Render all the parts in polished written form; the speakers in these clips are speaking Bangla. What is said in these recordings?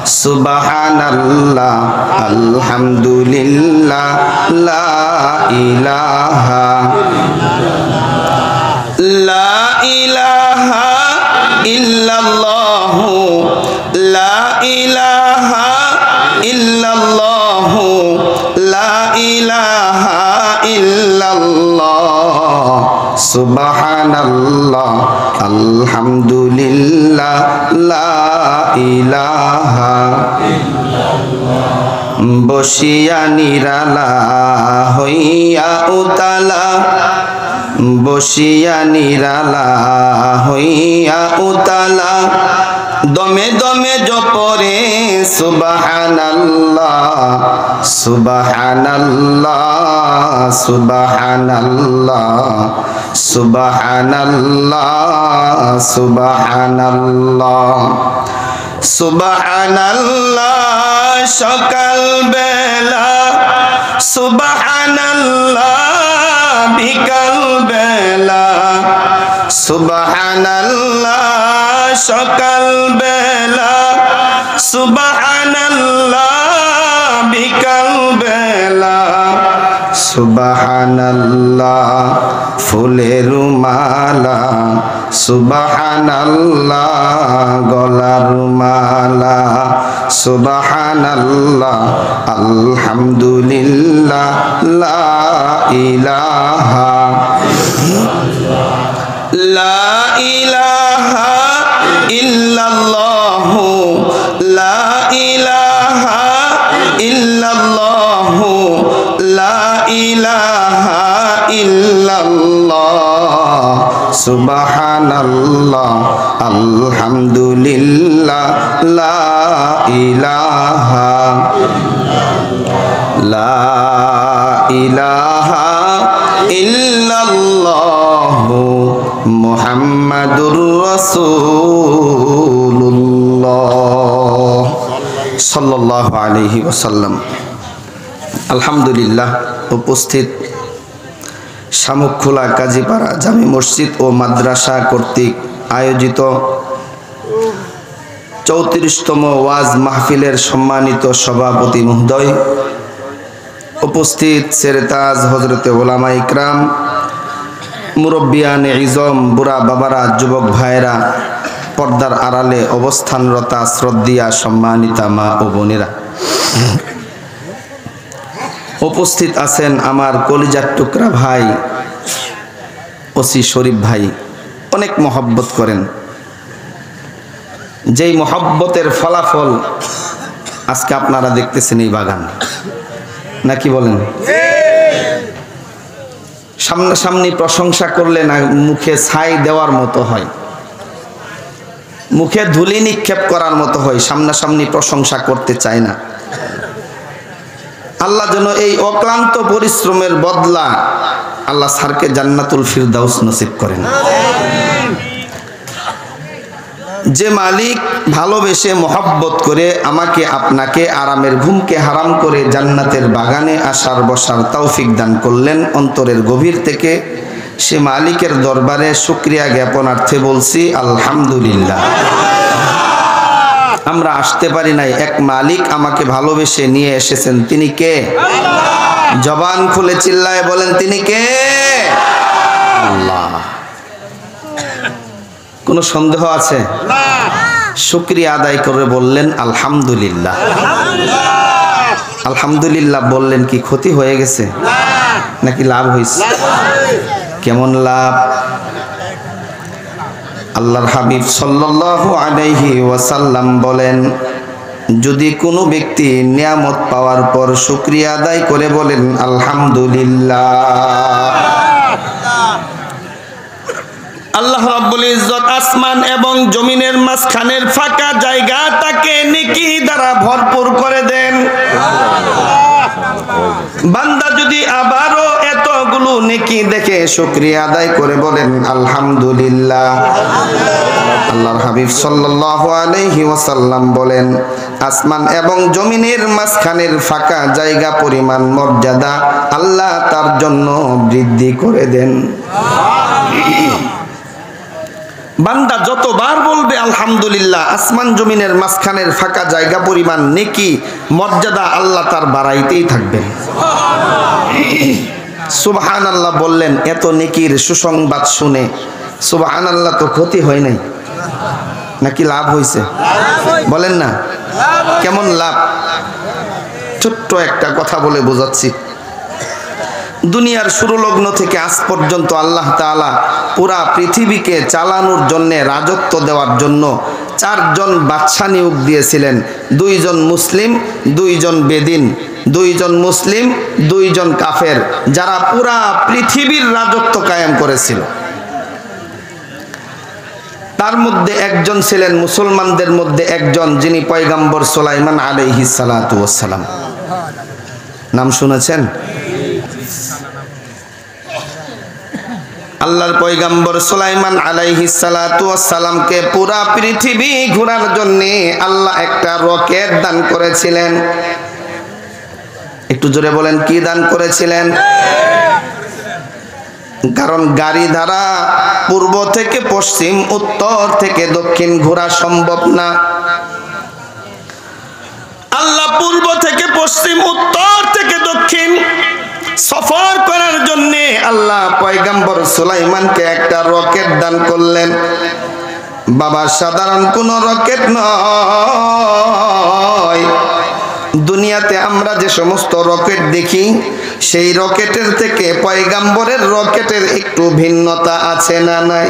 সুবহানাল্লাহ আলহামদুলিল্লাহ লা ইলাহা লা ইলাহা ইল্লাল্লাহু লা ইলাহা ইল্লাল্লাহু লা ইলাহা ইল্লাল্লাহ সুবহানাল্লাহ আলহামদুলিল্লাহ লা ইলাহা বসিয়া নিরালা হইয়া উতালা বসিয়া নিরালা হইয়া উতালা দমে দমে জপরে সুবহানাল্লাহ সুবহানাল্লাহ সুবহানাল্লাহ সুবহানাল্লাহ সুবহানাল্লাহ সুবহানাল্লাহ সকাল বেলা সুবহানাল্লাহ বিকাল বেলা সুবহানাল্লাহ সকাল বেলা সুবহানাল্লাহ বিকাল বেলা সুবহানাল্লাহ ফুলের মালা সুবহানাল্লাহ গলার মালা সুবহানাল্লাহ আলহামদুলিল্লাহ লা ইলাহা লা ইলাহা ইল্লাল্লাহু লা ইলাহা ইল্লাল্লাহু লা ইলাহা ইল্লাল্লাহ সুবহানাল্লাহ আলহামদুলিল্লাহ লা ইলাহা লা ইলাহা ইল্লাল্লাহু মুহাম্মাদুর রাসূলুল্লাহ সাল্লাল্লাহু আলাইহি ওয়াসাল্লাম। আলহামদুলিল্লাহ, উপস্থিত শামুকখোলা কাজীপাড়া জামি মসজিদ ও মাদ্রাসা কর্তৃক আয়োজিত 34তম ওয়াজ মাহফিলের সম্মানিত সভাপতি মহোদয়, উপস্থিত সেরেতাজ হজরতে ওলামা ইকরাম, মুরব্বিয়ানে ইজম, বুড়া বাবারা, যুবক ভাইরা, পর্দার আড়ালে অবস্থানরতা শ্রদ্ধিয়া সম্মানিতা মা ও বোনেরা, উপস্থিত আছেন আমার কলিজার টুকরা ভাই ওসি শরীফ ভাই, অনেক মহব্বত করেন। যেই মহব্বতের ফলাফল আজকে আপনারা দেখতেছেন এই বাগান, নাকি বলেন? সামনাসামনি প্রশংসা করলে না মুখে ছাই দেওয়ার মতো হয়, মুখে ধুলি নিক্ষেপ করার মতো হয়, সামনাসামনি প্রশংসা করতে চায় না। আল্লাহ যেন এই অক্লান্ত পরিশ্রমের বদলা আল্লাহ স্যারকে জান্নাতুল ফিরদাউস নসিব করেন। যে মালিক ভালোবেসে মহব্বত করে আমাকে আপনাকে আরামের ঘুমকে হারাম করে জান্নাতের বাগানে আসার বসার তৌফিক দান করলেন, অন্তরের গভীর থেকে সে মালিকের দরবারে শুকরিয়া জ্ঞাপনার্থে বলছি আলহামদুলিল্লাহ। আমরা আসতে পারি নাই, এক মালিক আমাকে ভালোবেসে নিয়ে এসেছেন। তিনি কে? জবান খুলে চিল্লায় বলেন, তিনি কে? আল্লাহ। কোনো সন্দেহ আছে? শুকরিয়া আদায় করে বললেন আলহামদুলিল্লাহ। আলহামদুলিল্লাহ বললেন কি ক্ষতি হয়ে গেছে নাকি লাভ হয়েছে? কেমন লাভ? আল্লাহর হাবিব সাল্লাল্লাহু আলাইহি ওয়াসাল্লাম বলেন, যদি কোনো ব্যক্তি নিয়ামত পাওয়ার পর শুকরিয়া আদায় করে বলেন আলহামদুলিল্লাহ, আল্লাহ রাব্বুল ইজ্জত আসমান এবং জমিনের মাঝখানের ফাঁকা জায়গা তাকে নেকি দ্বারা ভরপুর করে দেন। বান্দা যদি আবারও এতগুলো নেকি দেখে শুকরিয়া আদায় করে বলেন আলহামদুলিল্লাহ, আল্লাহর হাবিব সাল্লাল্লাহু আলাইহি ওয়াসাল্লাম বলেন, আসমান এবং জমিনের মাঝখানের ফাঁকা জায়গা পরিমাণ মর্যাদা আল্লাহ তার জন্য বৃদ্ধি করে দেন। বান্দা যতবার বলবে আলহামদুলিল্লাহ, আসমান জমিনের মাঝখানের ফাঁকা জায়গা পরিমাণ নেকি মর্যাদা আল্লাহ তার বাড়াইতেই থাকবেন। সুবহানাল্লাহ বললেন, এত নেকির সুসংবাদ শুনে সুবহানাল্লাহ তো ক্ষতি হয় নাই নাকি লাভ হয়েছে? বলেন না, কেমন লাভ? ছোট্ট একটা কথা বলে বোঝাচ্ছি। দুনিয়ার শুরু লগ্ন থেকে আজ পর্যন্ত আল্লাহ তাআলা পুরা পৃথিবীকে চালানোর জন্য, রাজত্ব দেওয়ার জন্য 4 জন বাদশা নিয়োগ দিয়েছিলেন। 2 জন মুসলিম, 2 জন বেদিন, 2 জন মুসলিম, 2 জন কাফের, যারা পুরা পৃথিবীর রাজত্ব কায়েম করেছিল। তার মধ্যে একজন ছিলেন মুসলমানদের মধ্যে একজন, যিনি পয়গম্বর সুলাইমান আলাইহিস সালাতু ওয়াস সালাম। নাম শুনেছেন? আল্লাহর পয়গম্বর সুলাইমান আলাইহিস সালাতু ওয়াস সালামকে পুরা পৃথিবী ঘোরার জন্য আল্লাহ একটা রকেট দান করেছিলেন। একটু জোরে বলেন, কি দান করেছিলেন? কারণ গাড়ি দ্বারা পূর্ব থেকে পশ্চিম, উত্তর থেকে দক্ষিণ ঘোরা সম্ভব না। আল্লাহ পূর্ব থেকে পশ্চিম, উত্তর থেকে দক্ষিণ সফর করার জন্য আল্লাহ পয়গম্বর সুলাইমানকে একটা রকেট দান করলেন। বাবা, সাধারণ কোন রকেট নয়। দুনিয়াতে আমরা যে সমস্ত রকেট দেখি, সেই রকেটের থেকে পয়গম্বরের রকেটের একটু ভিন্নতা আছে না নাই?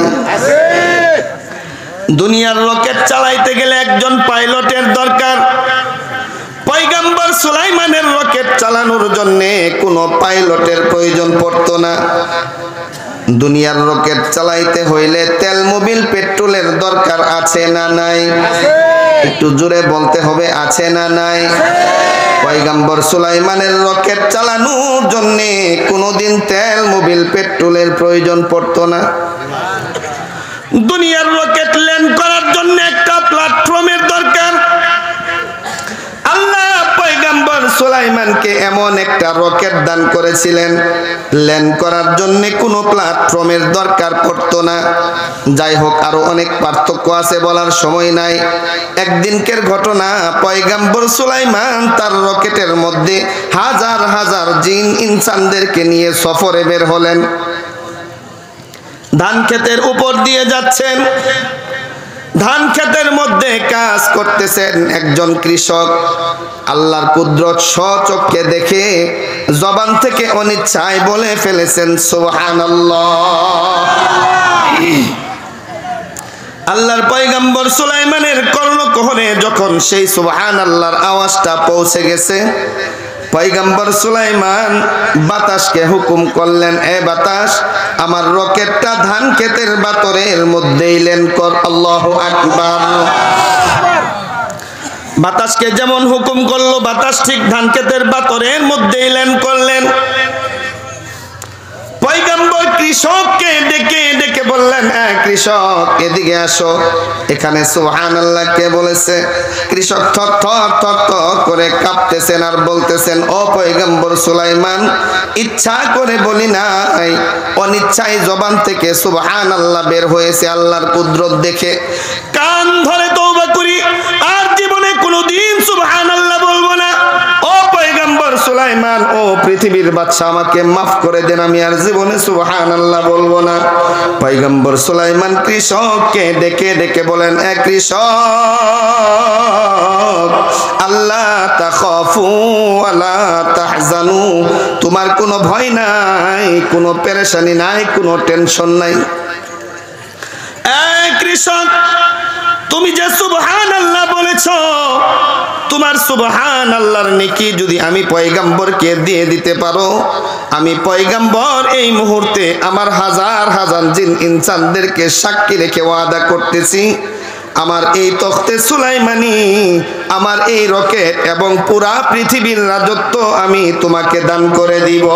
দুনিয়ার রকেট চালাইতে গেলে একজন পাইলটের দরকার। পয়গম্বর সুলাইমানের রকেট চালানোর জন্য কোনো পাইলটের প্রয়োজন পড়তো না। দুনিয়ার রকেট চালাইতে হইলে তেল, মোবিল, পেট্রোলের দরকার আছে না নাই? একটু জোরে বলতে হবে, আছে না নাই? পয়গম্বর সুলাইমানের রকেট চালানোর জন্য কোনোদিন তেল, মোবিল, পেট্রোলের প্রয়োজন পড়তো না। দুনিয়ার রকেট ল্যান্ড করার জন্য একটা প্ল্যাটফর্মের দরকার। আল্লাহ পয়গম্বর সুলাইমানকে এমন একটা রকেট দান করেছিলেন, ল্যান্ড করার জন্য কোনো প্ল্যাটফর্মের দরকার পড়তো না। যাই হোক, আরো অনেক পার্থক্য আছে, বলার সময় নাই। একদিনকের ঘটনা, পয়গম্বর সুলাইমান তার রকেটের মধ্যে হাজার হাজার জিন ইনসানদেরকে নিয়ে সফরে বের হলেন। ধান ক্ষেতের উপর দিয়ে যাচ্ছেন। ধান ক্ষেতের মধ্যে কাজ করতেছেন একজন কৃষক। আল্লাহর কুদরত স্বচক্ষে দেখে জবান থেকে অনিচ্ছায় বলে ফেলেছেন সুবহানাল্লাহ। আল্লাহর পয়গম্বর সুলাইমানের কর্ণকুহরে যখন সেই সুবহানাল্লাহর আওয়াজটা পৌঁছে গেছে, পয়গম্বর সুলাইমান বাতাসকে হুকুম করলেন, এ বাতাস, আমার রকেটটা ধান ক্ষেতের বাতরের মধ্যে ল্যান্ড কর। আল্লাহু আকবার। বাতাসকে যেমন হুকুম করলো, বাতাস ঠিক ধান ক্ষেতের বাতরের মধ্যে ল্যান্ড করলেন। পয়গম্বর কৃষককে ডেকে ডেকে বললেন, কৃষক এদিকে আসো, এখানে সুবহানাল্লাহ কে বলেছে? কৃষক থর থর থর থর করে কাঁপতেছেন আর বলতেছেন, ও পয়গম্বর সুলাইমান, ইচ্ছা করে বলি নাই, অনিচ্ছায় জবান থেকে সুবহানাল্লাহ বের হয়েছে আল্লাহর কুদরত দেখে। কান ধরে তওবা করি, আর জীবনে কোনোদিন সুবহানাল্লাহ বলবো না। ও পয়গম্বর সুলাইমান, ও পৃথিবীর বাদশা, আমাকে মাফ করে দেন, আমি আর জীবনে সুবহানাল্লাহ বলবো না। পয়গম্বর সুলাইমান কৃষককে ডেকে ডেকে বলেন, কৃষক, আল্লাহ তাখাফু ওয়ালা তাহজানু, তোমার কোনো ভয় নাই, কোনো পেরেশানি নাই, কোনো টেনশন নাই। কৃষক, তুমি যে সুবহানাল্লাহ বলেছো, তোমার সুবহানাল্লাহর নেকি যদি আমি পয়গম্বরকে দিয়ে দিতে পারো, আমি পয়গম্বর এই মুহূর্তে আমার হাজার হাজার জিন ইনসানদেরকে সাক্ষী রেখে ওয়াদা করতেছি, আমার এই তখতে সুলাইমানি, আমার এই রকেট এবং পুরা পৃথিবীর রাজত্ব আমি তোমাকে দান করে দিব।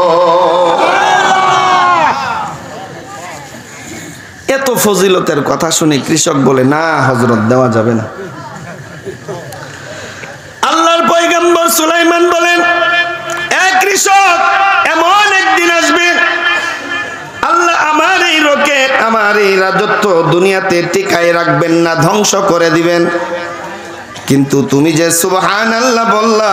এত ফজিলতের কথা শুনে কৃষক বলে, না হযরত, দেওয়া যাবে না। আল্লাহর পয়গম্বর সুলাইমান বলেন, কৃষক, এমন একদিন আসবে আল্লাহ আমার এই রকেট, আমার এই রাজত্ব দুনিয়াতে টিকায় রাখবেন না, ধ্বংস করে দিবেন। কিন্তু তুমি যে সুবহানাল্লাহ বললা,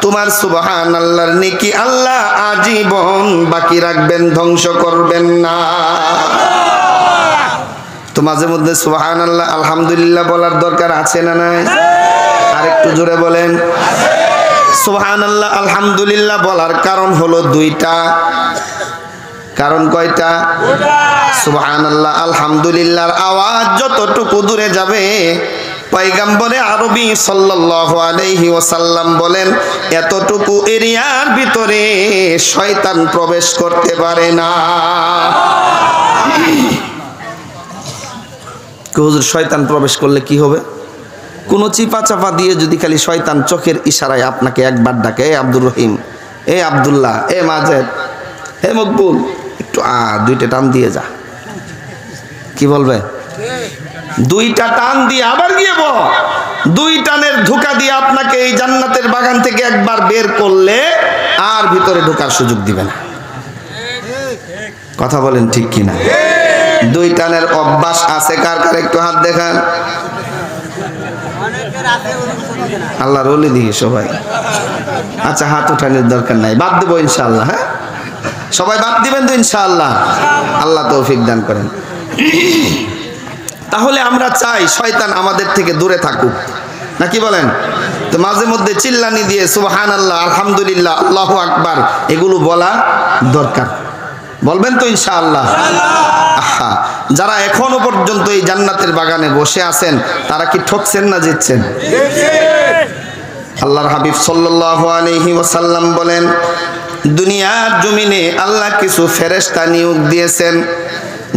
তোমার সুবহানাল্লাহর নেকি আল্লাহ আজীবন বাকি রাখবেন, ধ্বংস করবেন না। তো মাঝে মধ্যে সুবহানাল্লাহ আলহামদুলিল্লাহ বলার দরকার আছে না নাই? আরেকটু জোরে বলেন। সুবহানাল্লাহ আলহামদুলিল্লাহ বলার কারণ হলো দুইটা। কারণ কয়টা? সুবহানাল্লাহ আলহামদুলিল্লাহর আওয়াজ যতটুকু দূরে যাবে, পয়গম্বরে আরবি সাল্লাল্লাহু আলাইহি ওয়াসাল্লাম বলেন এতটুকু এরিয়ার ভিতরে শয়তান প্রবেশ করতে পারে না। হুজুর শয়তান প্রবেশ করলে কি হবে? কোন চিপা চাপা দিয়ে যদি খালি শয়তান চোখের ইশারায় আপনাকে একবার ডাকে, এ আব্দুর রহিম, এ আব্দুল্লাহ, এ মাজেদ, হে মকবুল, একটু দুইটা টান দিয়ে যা, কি বলবে? দুইটা টান দিয়ে আবার গিয়ে দুই টানের ধোঁকা দিয়ে আপনাকে এই জান্নাতের বাগান থেকে একবার বের করলে আর ভিতরে ঢোকার সুযোগ দিবে না। কথা বলেন ঠিক কিনা? দুই টানের অভ্যাস আছে কার কার? একটু হাত দেখান। আল্লাহর ওলি দিকে সবাই। আচ্ছা, হাত উঠানোর দরকার নাই, বাদ দেবো ইনশাআল্লাহ। হ্যাঁ, সবাই বাদ দিবেন তো ইনশাআল্লাহ? আল্লাহ তৌফিক দান করেন। তাহলে আমরা চাই শয়তান আমাদের থেকে দূরে থাকুক, নাকি বলেন? তো মাঝে মধ্যে চিল্লানি দিয়ে সুবহানাল্লাহ আলহামদুলিল্লাহ আল্লাহু আকবার এগুলো বলা দরকার। বলবেন তো ইনশাআল্লাহ? আহা, যারা এখনো পর্যন্ত এই জান্নাতের বাগানে বসে আছেন তারা কি ঠকছেন না জিতছেন? আল্লাহর হাবিব সাল্লাল্লাহু আলাইহি ওয়াসাল্লাম বলেন দুনিয়ার জমিনে আল্লাহ কিছু ফেরেশতা নিয়োগ দিয়েছেন,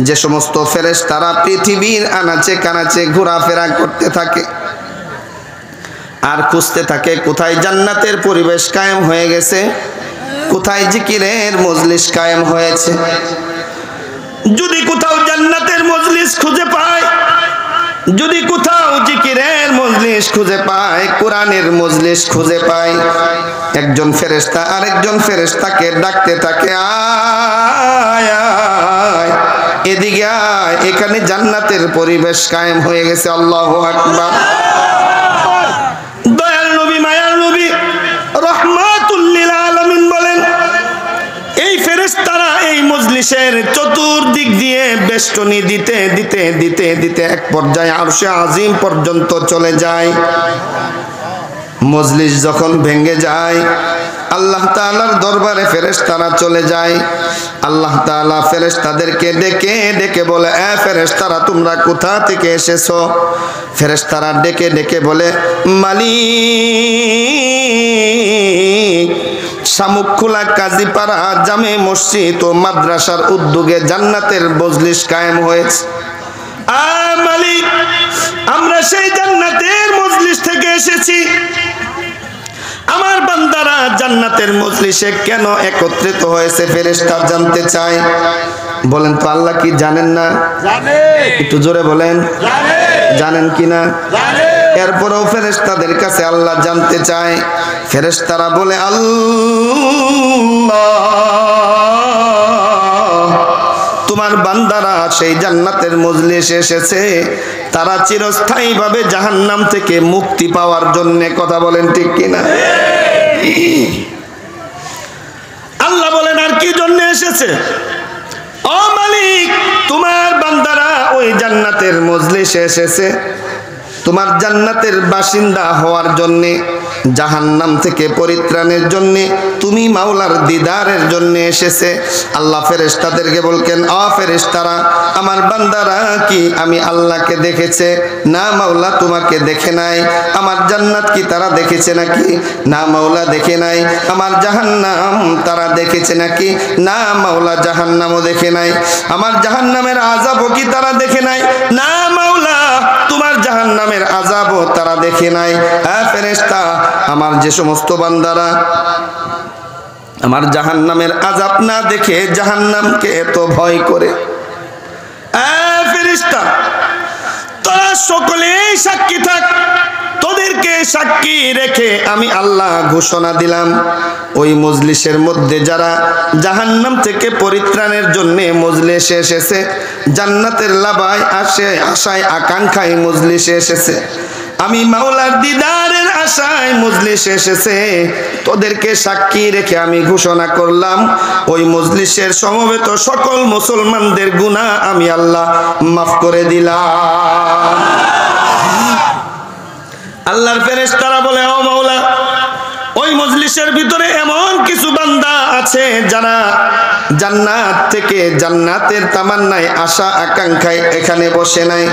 যে সমস্ত ফেরেশতারা পৃথিবীর আনাচে কানাচে ঘোরাফেরা করতে থাকে আর খুঁজতে থাকে কোথায় জান্নাতের পরিবেশ কায়েম হয়ে গেছে, কোথায় জিকিরের মজলিস কায়েম হয়েছে। যদি কোথাও জান্নাতের মজলিস খুঁজে পায়, যদি কোথাও জিকিরের মজলিস খুঁজে পায়, কোরআনের মজলিস খুঁজে পায়, একজন ফেরেশতা আরেকজন ফেরেশতাকে ডাকতে থাকে, আয় আয় এদিকে আয়, এখানে জান্নাতের পরিবেশ কায়েম হয়ে গেছে। আল্লাহু আকবার। দয়াল নবী, মায়ার নবী রাহমাতুল লিল আলামিন বলেন এই ফেরেশতারা এই মজলিসের চতুর্দিক দিয়ে বেষ্টনী দিতে দিতে দিতে দিতে এক পর্যায়ে আরশে আজিম পর্যন্ত চলে যায়। মজলিস যখন ভেঙে যায়, আল্লাহ তাআলার দরবারে ফেরেশতারা চলে যায়। আল্লাহ তাআলা ফেরেশতাদেরকে ডেকে ডেকে বলে, এ ফেরেশতারা তোমরা কোথা থেকে এসেছো? ফেরেশতারা ডেকে ডেকে বলে, মালিক শামুকখোলা কাজীপাড়া জামে মসজিদ ও মাদ্রাসার উদ্যোগে জান্নাতের মজলিস কায়েম হয়েছে। মালিক আমরা সেই জান্নাতের মজলিস থেকে এসেছি, আমার বান্দারা জান্নাতের মজলিসে কেন একত্রিত হয়েছে ফেরেশতা জানতে চায়। বলেন তো আল্লাহ কি জানেন না? একটু জোরে বলেন, জানেন কিনা? এরপরেও ফেরেশতাদের কাছে আল্লাহ জানতে চায়। ফেরেশতারা বলে, আল্লাহ তোমার বান্দারা সেই জান্নাতের মজলিসে এসেছে, তারা চিরস্থায়ীভাবে জাহান্নাম থেকে মুক্তি পাওয়ার জন্য। কথা বলেন ঠিক কিনা? আল্লাহ বলেন আর কি জন্য এসেছে? ও মালিক তোমার বান্দারা ওই জান্নাতের মজলিসে এসেছে তোমার জান্নাতের বাসিন্দা হওয়ার জন্য, জাহান্নাম থেকে পরিত্রাণের জন্য, তুমি মাওলার দিদারের জন্য এসেছে। আল্লাহ ফেরেশতাদেরকে বলকেন, ফেরেশতারা আমার বান্দারা কি আমি আল্লাহকে দেখেছে? না মাওলা তোমাকে দেখে নাই। আমার জান্নাত কি তারা দেখেছে নাকি? না মাওলা দেখে নাই। আমার জাহান্নাম তারা দেখেছে নাকি? না মাওলা জাহান্নামও দেখে নাই। আমার জাহান্নামের আযাবও কি তারা দেখে নাই? না মাওলা তোমার জাহান্নামের আযাবও তারা দেখে নাই। হ্যাঁ ফেরেশতা আমার যে সমস্ত বান্দারা আমার জাহান্নামের আযাব না দেখে জাহান্নামকে এত ভয় করে, ফেরেশতা তোরা সকলেই সাক্ষী থাক, তোদেরকে সাক্ষী রেখে আমি আল্লাহ ঘোষণা দিলাম, ওই মজলিসের মধ্যে যারা জাহান্নাম থেকে পরিত্রাণের জন্য মজলিসে এসেছে, জান্নাতের লাভায় আশায় আকাঙ্ক্ষায় মজলিসে এসেছে, আমি মাওলার দিদারের আশায় মজলিসে এসেছে, তোদেরকে সাক্ষী রেখে আমি ঘোষণা করলাম, ওই মজলিসের সমবেত সকল মুসলমানদের গুনাহ আমি আল্লাহ মাফ করে দিলাম। আল্লাহর ফেরেশতারা বলে, ও মাওলা, ওই মজলিসের ভিতরে এমন কিছু বান্দা আছে যারা জান্নাত থেকে জান্নাতের তামান্নায় আশা আকাঙ্ক্ষায় এখানে বসে নাই,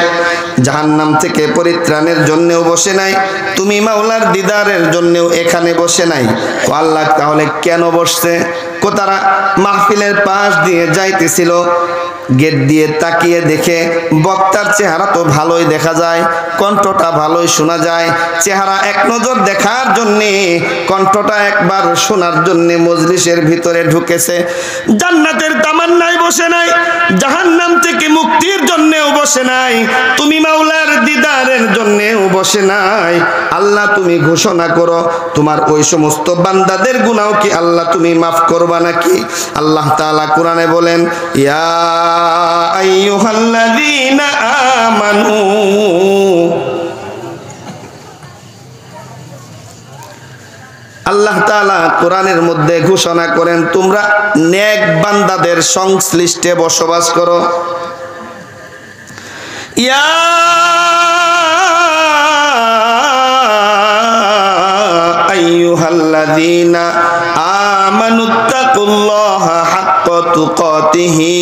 জাহান্নাম থেকে পরিত্রাণের জন্যও বসে নাই, তুমি মাওলার দিদারের জন্যও এখানে বসে নাই। ও আল্লাহ, তাহলে কেন বসছে? তারা মাহফিলের পাশ দিয়ে যাইতেছিল, গেট দিয়ে তাকিয়ে দেখে বক্তার চেহারা তো ভালোই দেখা যায়, কণ্ঠটা ভালোই শোনা যায়, চেহারা এক নজর দেখার জন্যে, কণ্ঠটা একবার শোনার জন্যে মজলিসের ভিতরে ঢুকেছে। জান্নাতের তামান্নায় বসে নাই, জাহান্নাম থেকে মুক্তির জন্যেও বসে নাই, তুমি মাওলার দিদারের জন্যেও বসে নাই। আল্লাহ, তুমি ঘোষণা করো, তোমার ওই সমস্ত বান্দাদের গুনাহ কি আল্লাহ তুমি মাফ করবা নাকি? আল্লাহ তাআলা কোরআনে বলেন, ইয়া আইয়ুহাল্লাযীনা আমানু, আল্লাহ তাআলা কোরআনের মধ্যে ঘোষণা করেন, তোমরা নেক বান্দাদের সংশ্লিষ্টে বসবাস করো। ইয়া আইয়ুহাল্লাযীনা আমানুত্তাকুল্লাহা হাক্কা তুকাতিহি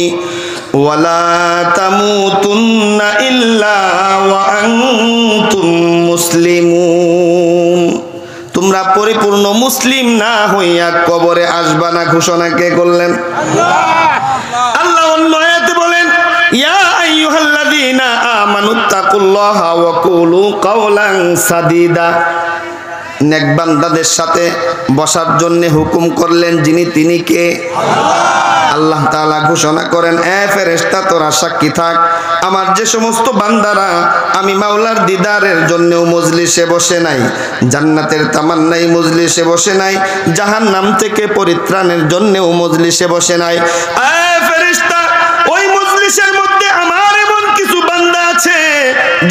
ওয়ালা তামুতুন্না ইল্লা ওয়া আনতুম মুসলিমুন। তোমরা পরিপূর্ণ মুসলিম না হইয়া কবরে আসবা না, ঘোষণা কে করলেন? আল্লাহ অন্য আয়াতে বলেন, ইয়া আইয়ুহাল্লাযীনা আমানুত্তাকুল্লাহা ওয়া কুলু কাওলান সাদীদা। নেক বান্দাদের সাথে বসার জন্য হুকুম করলেন যিনি, তিনি কে? আল্লাহ তাআলা ঘোষণা করেন, এ ফেরেশতা তোরা সাক্ষী থাক, আমার যে সমস্ত বান্দারা আমি মাওলার দিদারের জন্যও মজলিসে বসে নাই, জান্নাতের তামান্নাই মজলিসে বসে নাই, জাহান্নাম থেকে পরিত্রাণের জন্যও মজলিসে বসে নাই, এ ফেরেশতা ওই মজলিসের মধ্যে আমার এমন কিছু বান্দা আছে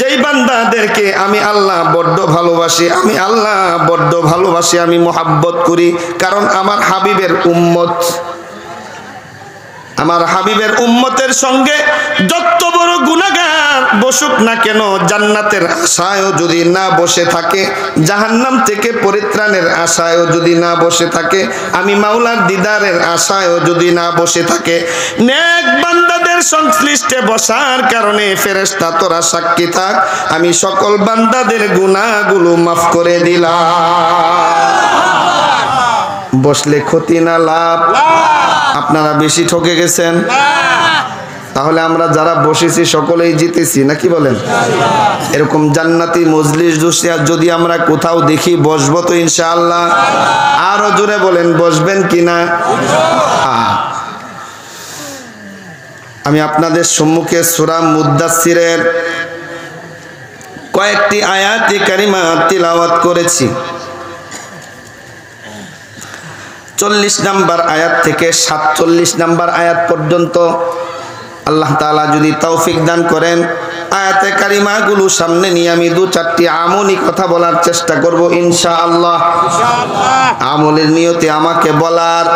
যেই বান্দাদেরকে আমি আল্লাহ বড্ড ভালোবাসি, আমি আল্লাহ বড্ড ভালোবাসি, আমি মোহাব্বত করি, কারণ আমার হাবিবের উম্মত। আমার হাবিবের উম্মতের সঙ্গে যত বড় গুনাহগার বসুক না কেন, জান্নাতের আশায়ও যদি না বসে থাকে, জাহান্নাম থেকে পরিত্রাণের আশায়ও যদি না বসে থাকে, আমি মাওলার দিদারের আশায়ও যদি না বসে থাকে, নেক বান্দাদের সংশ্লিষ্টে বসার কারণে ফেরেশতা তোরা সাক্ষী থাক, আমি সকল বান্দাদের গুনাহগুলো মাফ করে দিলাম। বসলে ক্ষতি না লাভ? আপনারা বেশি ঠকে গেছেন। তাহলে আমরা যারা বসেছি সকলেই জিতেছি নাকি বলেন? এরকম জান্নাতি মজলিস যদি আমরা কোথাও দেখি, বসবো তো ইনশাআল্লাহ? আরো জোরে বলেন, বসবেন কিনা? আমি আপনাদের সম্মুখে সূরা মুদ্দাসসিরের কয়েকটি আয়াতে কারিমা তিলাওয়াত করেছি। 40 নম্বর আয়াত থেকে 47 নম্বর আয়াত পর্যন্ত আল্লাহ তাআলা যদি তৌফিক দান করেন, আয়াতে কারিমাগুলো সামনে নিয়ে আমি 2-4টি আমলি কথা বলার চেষ্টা করব ইনশাআল্লাহ। আমলের নিয়তে আমাকে বলার,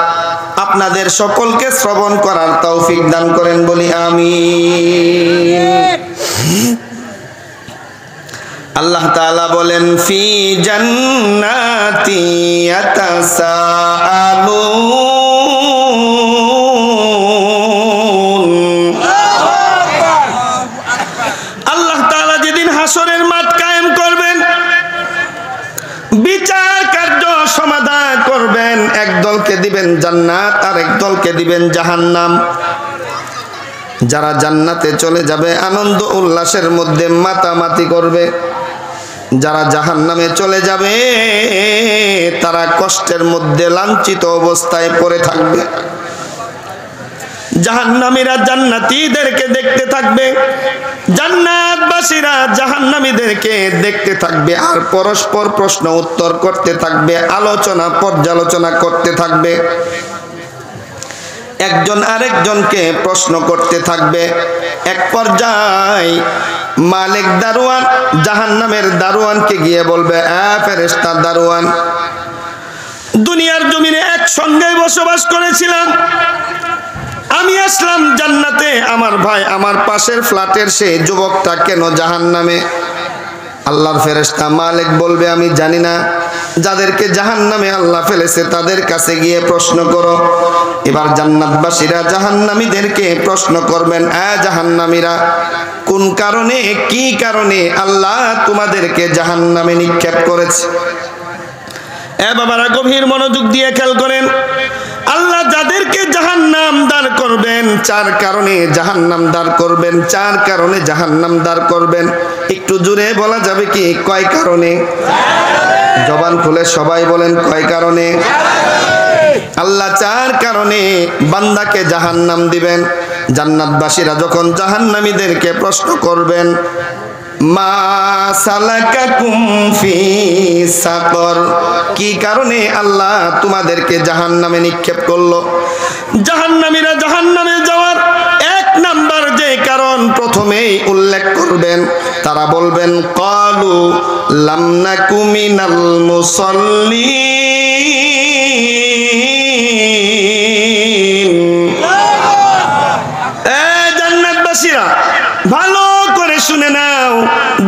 আপনাদের সকলকে শ্রবণ করার তৌফিক দান করেন, বলি আমিন। আল্লাহ তাআলা বলেন, ফি জান্নাতি ইয়াতাসাআলুন। আল্লাহ তাআলা যেদিন হাসরের মাঠ কায়েম করবেন, বিচার কার্য সমাধান করবেন, এক দলকে দিবেন জান্নাত আর এক দলকে দিবেন জাহান্নাম। যারা জান্নাতে চলে যাবে আনন্দ উল্লাসের মধ্যে মাতামাতি করবে, যারা জাহান্নামে চলে যাবে তারা কষ্টের মধ্যে লাঞ্ছিত অবস্থায় পড়ে থাকবে। জাহান্নামীরা জান্নাতীদেরকে দেখতে থাকবে, জান্নাতবাসীরা জাহান্নামীদেরকে দেখতে থাকবে, আর পরস্পর প্রশ্ন উত্তর করতে থাকবে, আলোচনা পর্যালোচনা করতে থাকবে, একজন আরেকজনকে প্রশ্ন করতে থাকবে। এক পর্যায়ে মালিক দারোয়ান জাহান্নামের দারোয়ানকে গিয়ে বলবে, ফেরেশতা দারোয়ান, দুনিয়ার জমিনে একসঙ্গে বসবাস করেছিলাম, আমি আসলাম জান্নাতে, আমার ভাই আমার পাশের ফ্ল্যাটের সেই যুবকটা কেন জাহান্নামে? আল্লাহর ফেরেশতা মালিক বলবে, আমি জানি না, যাদেরকে জাহান্নামে আল্লাহ ফেলেছে তাদের কাছে গিয়ে প্রশ্ন করো। এবার জান্নাতবাসীরা জাহান্নামীদেরকে প্রশ্ন করবেন, জাহান্নামীরা, কোন কারণে, কি কারণে আল্লাহ তোমাদেরকে জাহান্নামে নিক্ষেপ করেছে? বাবারা গভীর মনোযোগ দিয়ে খেয়াল করেন, আল্লাহ যাদেরকে জাহান্নাম দাঁড় করবেন, চার কারণে জাহান্নাম দাঁড় করবেন, চার কারণে জাহান্নাম দাঁড় করবেন। একটু জোরে বলা যাবে কি কয় কারণে? জবান খুলে সবাই বলেন, কয় কারণে? আল্লাহ চার কারণে বান্দাকে জাহান্নাম দিবেন। জান্নাতবাসীরা যখন জাহান্নামীদেরকে প্রশ্ন করবেন, মা সালাকাকুম ফি সাকর, কি কারণে আল্লাহ তোমাদেরকে জাহান্নামে নিক্ষেপ করলো? জাহান্নামীরা জাহান্নামে যাওয়ার এক নাম্বার যে কারণ প্রথমেই উল্লেখ করবেন, তারা বলবেন, ক্বালু লাম নাকু মিনাল মুসাল্লিন। জান্নাতবাসীরা ভালো করে শুনে নাও,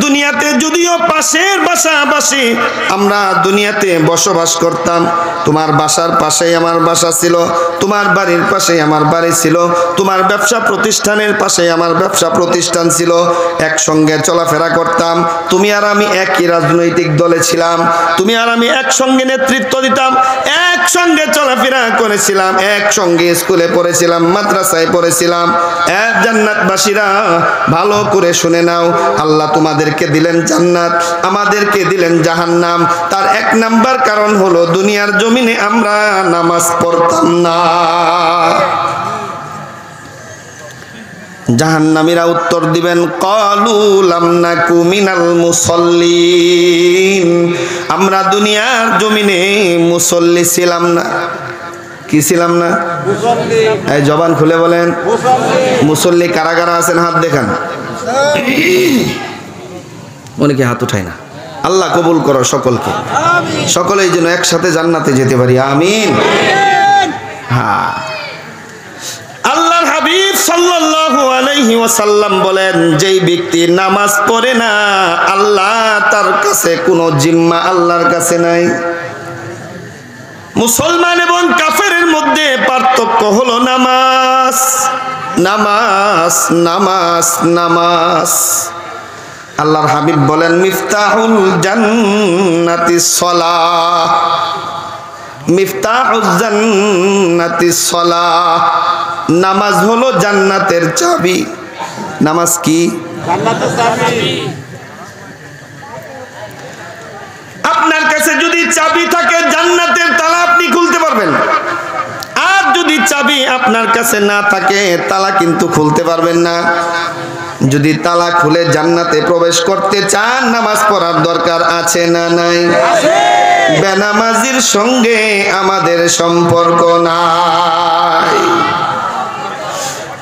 দুনিয়াতে যদিও পাশের বাসাবাসী, আমরা দুনিয়াতে বসবাস করতাম, তোমার বাসার পাশেই আমার বাসা ছিল, তোমার বাড়ির পাশেই আমার বাড়ি ছিল, তোমার ব্যবসা প্রতিষ্ঠানের পাশেই আমার ব্যবসা প্রতিষ্ঠান ছিল, একসঙ্গে চলাফেরা করতাম, তুমি আর আমি একই রাজনৈতিক দলে ছিলাম, তুমি আর আমি একসঙ্গে নেতৃত্ব দিতাম, একসঙ্গে চলাফেরা করেছিলাম, একসঙ্গে স্কুলে পড়েছিলাম, মাদ্রাসায় পড়েছিলাম। জান্নাতবাসীরা ভালো করে শুনে নাও, আল্লাহ তোমাদেরকে দিলেন জান্নাত, আমাদেরকে দিলেন জাহান্নাম। তার এক নাম্বার কারণ হলো দুনিয়ার জমিনে আমরা নামাজ পড়তাম না। জাহান্নামীরা উত্তর দিবেন, ক্বালু লাম নাকু মিনাল মুসাল্লিন, আমরা দুনিয়ার জমিনে মুসল্লি ছিলাম না। কি ছিলাম না? এই জবান খুলে বলেন, মুসল্লি কারা কারা আছেন হাত দেখান। অনেকে হাত উঠায় না। আল্লাহ কবুল করো সকলকে, সকলেই যেন একসাথে জান্নাতে যেতে পারি, আমিন। হ্যাঁ, আল্লাহর হাবিব সাল্লাল্লাহু আলাইহি ওয়াসাল্লাম বলেন, যেই ব্যক্তি নামাজ পড়ে না, আল্লাহ তার কাছে কোনো জিম্মা আল্লাহর কাছে নাই। মুসলমান এবং কাফেরের মধ্যে পার্থক্য হলো নামাজ, নামাজ, নামাজ, নামাজ। আল্লাহর হাবিব বলেন, মিফতাহুল জান্নাতিস সালাহ, মিফতাহুল জান্নাতিস সালাহ, নামাজ হলো জান্নাতের চাবি। নামাজ কি? জান্নাতের চাবি। আপনার কাছে যদি চাবি থাকে জান্নাতের তালা আপনি খুলতে পারবেন, আর যদি চাবি আপনার কাছে না থাকে তালা কিন্তু খুলতে পারবেন না। যদি তালা খুলে জান্নাতে প্রবেশ করতে চান, নামাজ পড়ার দরকার আছে না নাই? বেনামাজির সঙ্গে আমাদের সম্পর্ক নাই।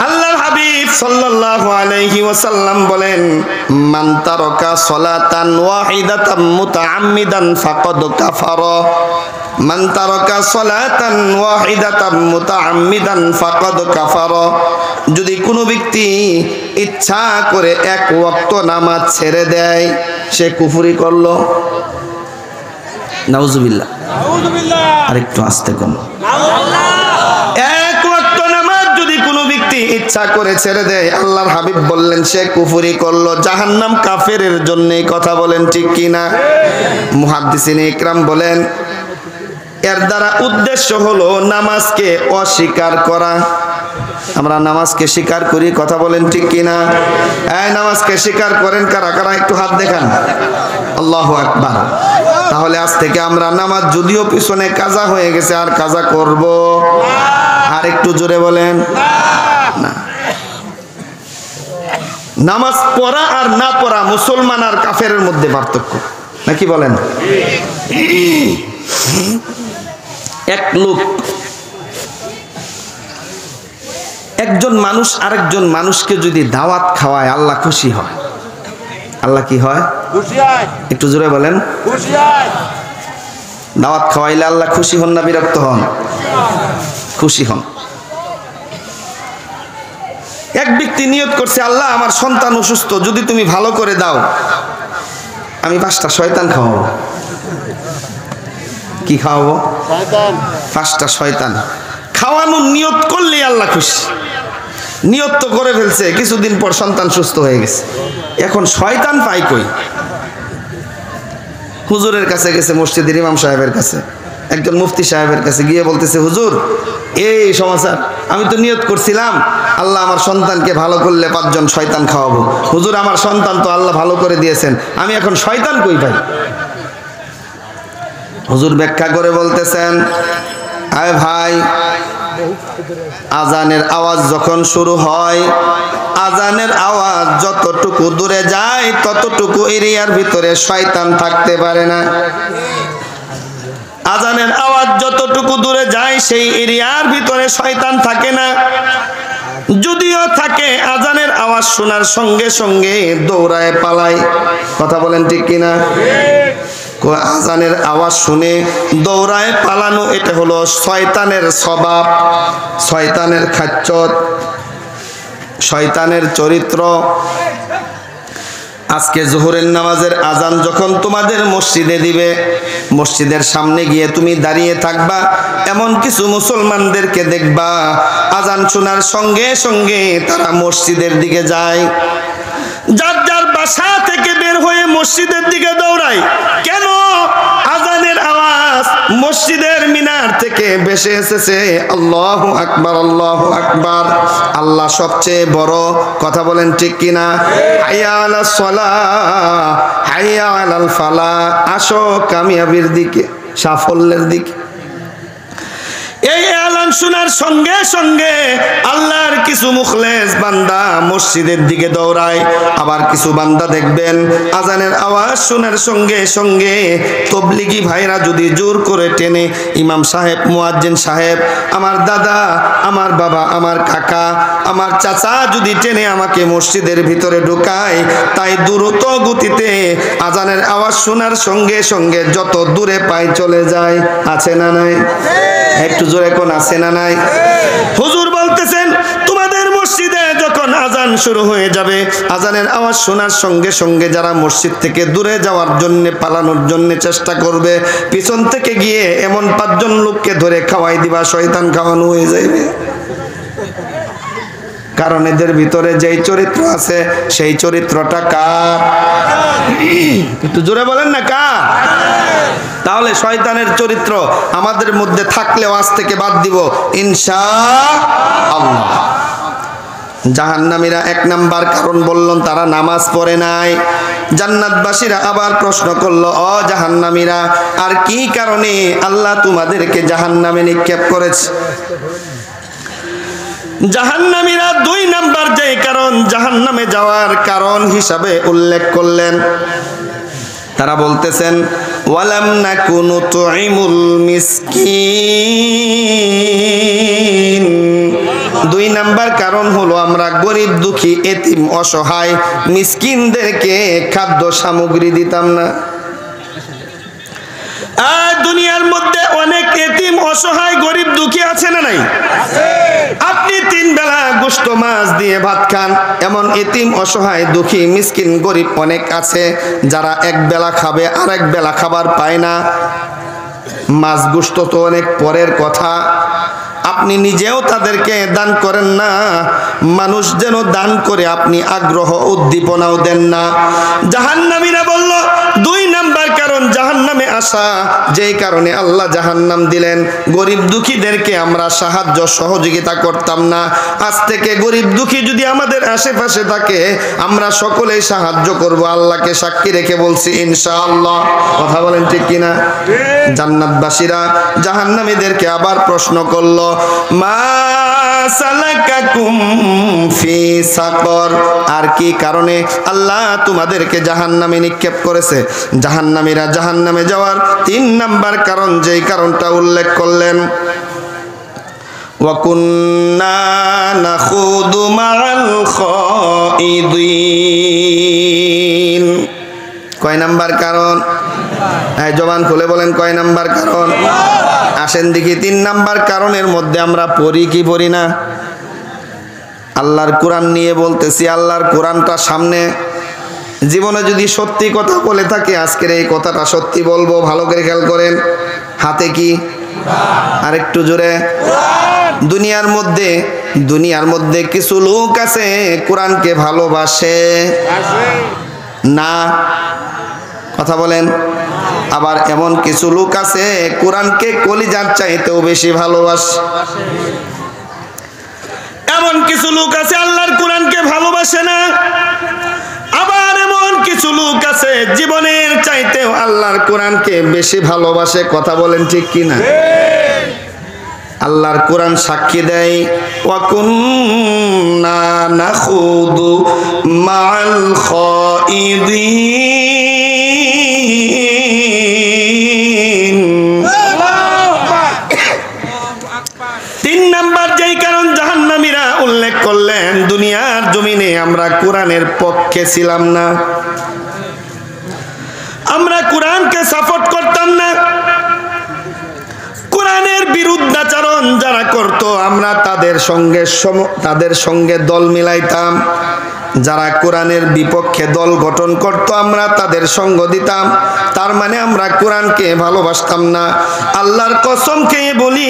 আল্লাহর হাবিব সাল্লাল্লাহু আলাইহি ওয়াসাল্লাম বলেন, মান তারাকা সালাতান ওয়াহিদাতাম মুতাআম্মিদান ফাকাদ কাফারা, মান তারাকা সালাতান ওয়াহিদাতাম মুতাআম্মিদান ফাকাদ কাফারা। যদি কোনো ব্যক্তি ইচ্ছা করে এক ওয়াক্ত নামাজ ছেড়ে দেয়, সে কুফরি করলো। নাউজুবিল্লাহ, নাউজুবিল্লাহ। আরেকটু আস্তে কোন, এক ওয়াক্ত নামাজ যদি কোনো ব্যক্তি ইচ্ছা করে ছেড়ে দেয়, আল্লাহর হাবিব বললেন সে কুফরি করলো। জাহান্নাম কাফেরের জন্য কথা বলেন, ঠিক কি না? মুহাদ্দিসিনে ইকরাম বলেন, এর দ্বারা উদ্দেশ্য হলো নামাজকে অস্বীকার করা। আমরা নামাজকে স্বীকার করি, কথা বলেন ঠিক কিনা? এই নামাজকে স্বীকার করেন কারা কারা? একটু হাত দেখান। আল্লাহু আকবার। তাহলে আজ থেকে আমরা নামাজ যদিও পিছনে কাজা হয়ে গেছে, আর কাজা করব? আর একটু জোরে বলেন। না। নামাজ পড়া আর না পড়া মুসলমান আর কাফেরের মধ্যে পার্থক্য, নাকি বলেন? এক লোক, একজন মানুষ আরেকজন মানুষকে যদি দাওয়াত খাওয়ায় আল্লাহ খুশি হয়। আল্লাহ কি হয়? খুশি হয়। একটু জোরে বলেন। খুশি হয়। দাওয়াত খাওয়াইলে আল্লাহ খুশি হন না বিরক্ত হন? খুশি হন। এক ব্যক্তি নিয়ত করছে, আল্লাহ আমার সন্তান অসুস্থ, যদি তুমি ভালো করে দাও আমি 5টা শয়তান খাওয়াবো। কি খাওয়াবো? শয়তান। 5টা শয়তান খাওয়ানোর নিয়ত করলেই আল্লাহ খুশি। নিয়ত তো করে ফেলছে, কিছুদিন পর সন্তান সুস্থ হয়ে গেছে, এখন শয়তান পাই কই? হুজুরের কাছে গেছে, মসজিদের ইমাম সাহেবের কাছে, একজন মুফতি সাহেবের কাছে গিয়ে বলতেছে, হুজুর এই সমাচার, আমি তো নিয়ত করছিলাম আল্লাহ আমার সন্তানকে ভালো করলে 5 জন শয়তান খাওয়াবো। হুজুর আমার সন্তান তো আল্লাহ ভালো করে দিয়েছেন, আমি এখন শয়তান কই পাই? হুজুর ব্যাখ্যা করে বলতেছেন, আয় ভাই, আজানের আওয়াজ যখন শুরু হয়, আজানের আওয়াজ যতটুকু দূরে যায় ততটুকু এরিয়ার ভিতরে শয়তান থাকতে পারে না। আজানের আওয়াজ যতটুকু দূরে যায় সেই এরিয়ার ভিতরে শয়তান থাকে না। যদিও থাকে, আজানের আওয়াজ শোনার সঙ্গে সঙ্গে দৌড়ায় পালায়। কথা বলেন ঠিক কিনা? আজানের আওয়াজ শুনে দৌড়ায় পালানো, এটা হলো শয়তানের স্বভাব, শয়তানের খাচ্চত, শয়তানের চরিত্র। আজকে জোহরের নামাজের আজান যখন তোমাদের মসজিদে দিবে, মসজিদের সামনে গিয়ে তুমি দাঁড়িয়ে থাকবা, এমন কিছু মুসলমানদেরকে দেখবা আজান শোনার সঙ্গে সঙ্গে তারা মসজিদের দিকে যায়, যার যার বাসা থেকে বের হয়ে মসজিদের দিকে দৌড়ায়। কেন? আজানের আওয়াজ মসজিদের মিনার থেকে ভেসে এসেছে, আল্লাহু আকবার, আল্লাহু আকবার, আল্লাহ সবচেয়ে বড়। কথা বলেন ঠিক কিনা? হাইয়া আলাস সালাহ, হাইয়া আলাল ফালাহ, আসো কামিয়াবির দিকে, সাফল্যের দিকে। এই এলান শোনার সঙ্গে সঙ্গে আল্লাহর কিছু মুখলেস বান্দা মসজিদের দিকে দৌড়ায়। আবার কিছু বান্দা দেখবেন আজানের আওয়াজ শোনার সঙ্গে সঙ্গে তবলিগি ভাইরা যদি জোর করে টেনে, ইমাম সাহেব, মুয়াজ্জিন সাহেব, আমার দাদা, আমার বাবা, আমার কাকা, আমার চাচা যদি টেনে আমাকে মসজিদের ভিতরে ঢুকায়, তাই দ্রুত গতিতে আজানের আওয়াজ শোনার সঙ্গে সঙ্গে যত দূরে পায় চলে যায়। আছে না নাই? একটু জোরে কোন আছে না নাই? হুজুর বলতেছেন, তোমাদের মসজিদে যখন আজান শুরু হয়ে যাবে, আজানের আওয়াজ শোনার সঙ্গে সঙ্গে যারা মসজিদ থেকে দূরে যাওয়ার জন্য, পালানোর জন্য চেষ্টা করবে, পিছন থেকে গিয়ে এমন 5 জন লোককে ধরে খাওয়াই দিবা, শয়তান খাওয়ানো হয়ে যাবে। কারণ এদের ভিতরে যেই চরিত্র আছে সেই চরিত্রটা কার? একটু জোরে বলেন না, কার? তাহলে শয়তানের চরিত্র আমাদের মধ্যে থাকলেও আজ থেকে বাদ দিব ইনশাআল্লাহ। জাহান্নামীরা 1 নাম্বার কারণ বললেন, তারা নামাজ পড়ে নাই। জান্নাতবাসীরা আবার প্রশ্ন করলো, ও জাহান্নামীরা, আর কি কারণে আল্লাহ তোমাদেরকে জাহান্নামে নিক্ষেপ করেছে? জাহান্নামীরা 2 নাম্বার যে কারণ জাহান্নামে যাওয়ার কারণ হিসাবে উল্লেখ করলেন, তারা বলতেছেন, ওয়ালাম নাকুনু তুইমুল মিসকিন। 2 নাম্বার কারণ হলো আমরা গরিব, দুঃখী, এতিম, অসহায় মিসকিনদেরকে খাদ্য সামগ্রী দিতাম না। আর দুনিয়ার মধ্যে অনেক এতিম, অসহায়, গরিব, দুঃখী আছে না নাই? আপনি 3 বেলা গোশত মাছ দিয়ে ভাত খান, এমন এতিম, অসহায়, দুঃখী, মিসকিন, গরিব অনেক আছে যারা 1 বেলা খাবে আর 1 বেলা খাবার পায় না। মাছ গোশত তো অনেক পরের কথা, আপনি নিজেও তাদেরকে দান করেন না, মানুষ যেন দান করে আপনি আগ্রহ উদ্দীপনাও দেন না। জাহান্নামীরা বলল 2 নাম্বার কারণ জাহান্নামে আসা, যেই কারণে আল্লাহ জাহান্নাম দিলেন, গরিব দুঃখীদেরকে আমরা সাহায্য সহযোগিতা করতাম না। আজ থেকে গরিব দুঃখী যদি আমাদের আশেপাশে থাকে আমরা সকলেই সাহায্য করব, আল্লাহকে সাক্ষী রেখে বলছি ইনশাআল্লাহ। কথা বলেন ঠিক কিনা? জান্নাতবাসীরা জাহান্নামীদেরকে আবার প্রশ্ন করলো, মা সালাকাকুম ফি সাকর, আর কি কারণে আল্লাহ তোমাদেরকে জাহান্নামে নিক্ষেপ করেছে? জাহান্নামীরা জাহান্নামে যাওয়ার 3 নাম্বার কারণ, যেই কারণটা উল্লেখ করলেন, ওয়া কুন্না নাখুদু মাআল খাইদিন। কয় নাম্বার কারণ? হ্যাঁ, জবান খুলে বলেন কয় নাম্বার কারণ? আসেন দেখি 3 নাম্বার কারণের মধ্যে আমরা পড়ি কি পড়ি না? আল্লাহর কোরআন নিয়ে বলতেছি, আল্লাহর কোরআনটা সামনে। জীবনে যদি সত্যি কথা বলে থাকি, আজকের এই কথাটা সত্যি বলবো, ভালো করে খেয়াল করেন। হাতে কি? আর একটু জোরে। দুনিয়ার মধ্যে কিছু লোক আছে কোরআনকে ভালোবাসে না, কথা বলেন। আবার এমন কিছু লোক আছে কোরআনকে কলিজার চাইতেও বেশি ভালোবাসে। এমন কিছু লোক আছে আল্লাহর কোরআনকে ভালোবাসে না, আবার এমন কিছু লোক আছে জীবনের চাইতেও আল্লাহর কোরআনকে বেশি ভালোবাসে। কথা বলেন ঠিক কি না? আল্লাহর কোরআন সাক্ষী দেয়, ওয়া কুন্না নাখুদু মাআল খাইদিন। 3 নাম্বার যেই কারণ জাহান্নামীরা উল্লেখ করলেন, দুনিয়ার জমিনে আমরা কোরআনের পক্ষে ছিলাম না, আমরা কোরআনকে সাপোর্ট করতাম না। কোরআনের বিরুদ্ধাচরণ যারা করত, আমরা তাদের সঙ্গে দল মিলাইতাম। যারা কোরআনের বিপক্ষে দল গঠন করত, আমরা তাদের সঙ্গ দিতাম। তার মানে আমরা কোরআনকে ভালোবাসতাম না। আল্লাহর কসম খেয়ে বলি,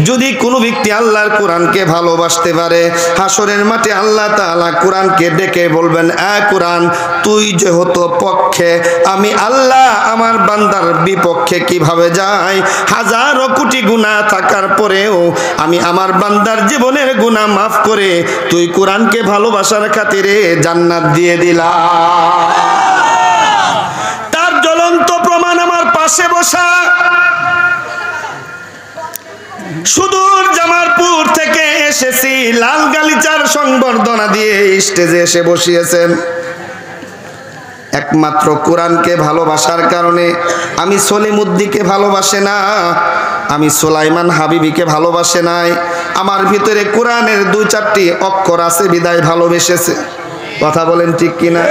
যদি কোনো ব্যক্তি আল্লাহর কোরআনকে ভালোবাসতে পারে, হাসরের মাঠে আল্লাহ তাআলা কোরআনকে ডেকে বলবেন, এ কোরআন, তুই যেহেতু পক্ষে, আমি আল্লাহ আমার বান্দার বিপক্ষে কিভাবে যাই? হাজারো কোটি গুনাহ থাকার পরেও আমি আমার বান্দার জীবনের গুনাহ মাফ করে তুই কোরআনকে ভালোবাসার খাতিরে জান্নাত দিয়ে দিলাম। তার জ্বলন্ত প্রমাণ আমার পাশে বসা, সুদূর জামালপুর থেকে এসেছি, লাল গালিচার সংবর্ধনা দিয়ে স্টেজে এসে বসিয়েছেন। একমাত্র কোরআনকে ভালোবাসার কারণে। আমি সলিমুদ্দিকে ভালোবাসে না, আমি সুলাইমান হাবিবিকে ভালোবাসে নাই, আমার ভিতরে কোরআনের 2-4টি অক্ষর আছে বিদায় ভালোবেসেছে। কথা বলেন ঠিক কিনা?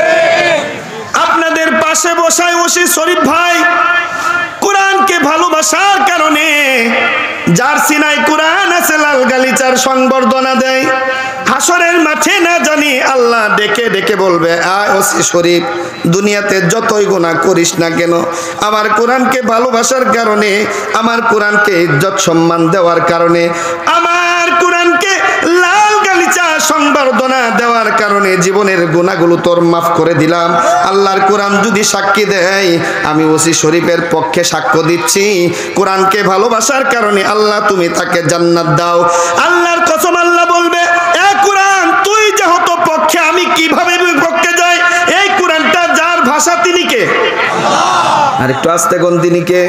আপনাদের পাশে বসায় ওসি শরীফ ভাই কোরআনকে ভালোবাসার কারণে যার সিনায় কোরআন আছে লাল গালিচার সংবর্ধনা দেয়। হাসরের মাঠে না জানি আল্লাহ ডেকে ডেকে বলবে, আয় ওসি শরীফ, দুনিয়াতে যতই গুনাহ করিস না কেন, আমার কোরআনকে ভালোবাসার কারণে, আমার কোরআনকে ইজ্জত সম্মান দেওয়ার কারণে, আমার কোরআনকে লাল গালিচা সংবর্ধনা দেওয়ার কারণে জীবনের গুনাহগুলো তোর মাফ করে দিলাম। আল্লাহর কোরআন যদি সাক্ষী দেয়, আমি ওসি শরীফের পক্ষে সাক্ষ্য দিচ্ছি, কোরআনকে ভালোবাসার কারণে আল্লাহ তুমি তাকে জান্নাত দাও। আল্লাহর কসম, আল্লাহ বলবে, এ কোরআন, তুই যেহেতু পক্ষে, আমি কিভাবে বিপক্ষে যাই? এই কোরআনটা যার ভাষা, তিনি কে? আর একটু আস্তে কোন, তিনি কে?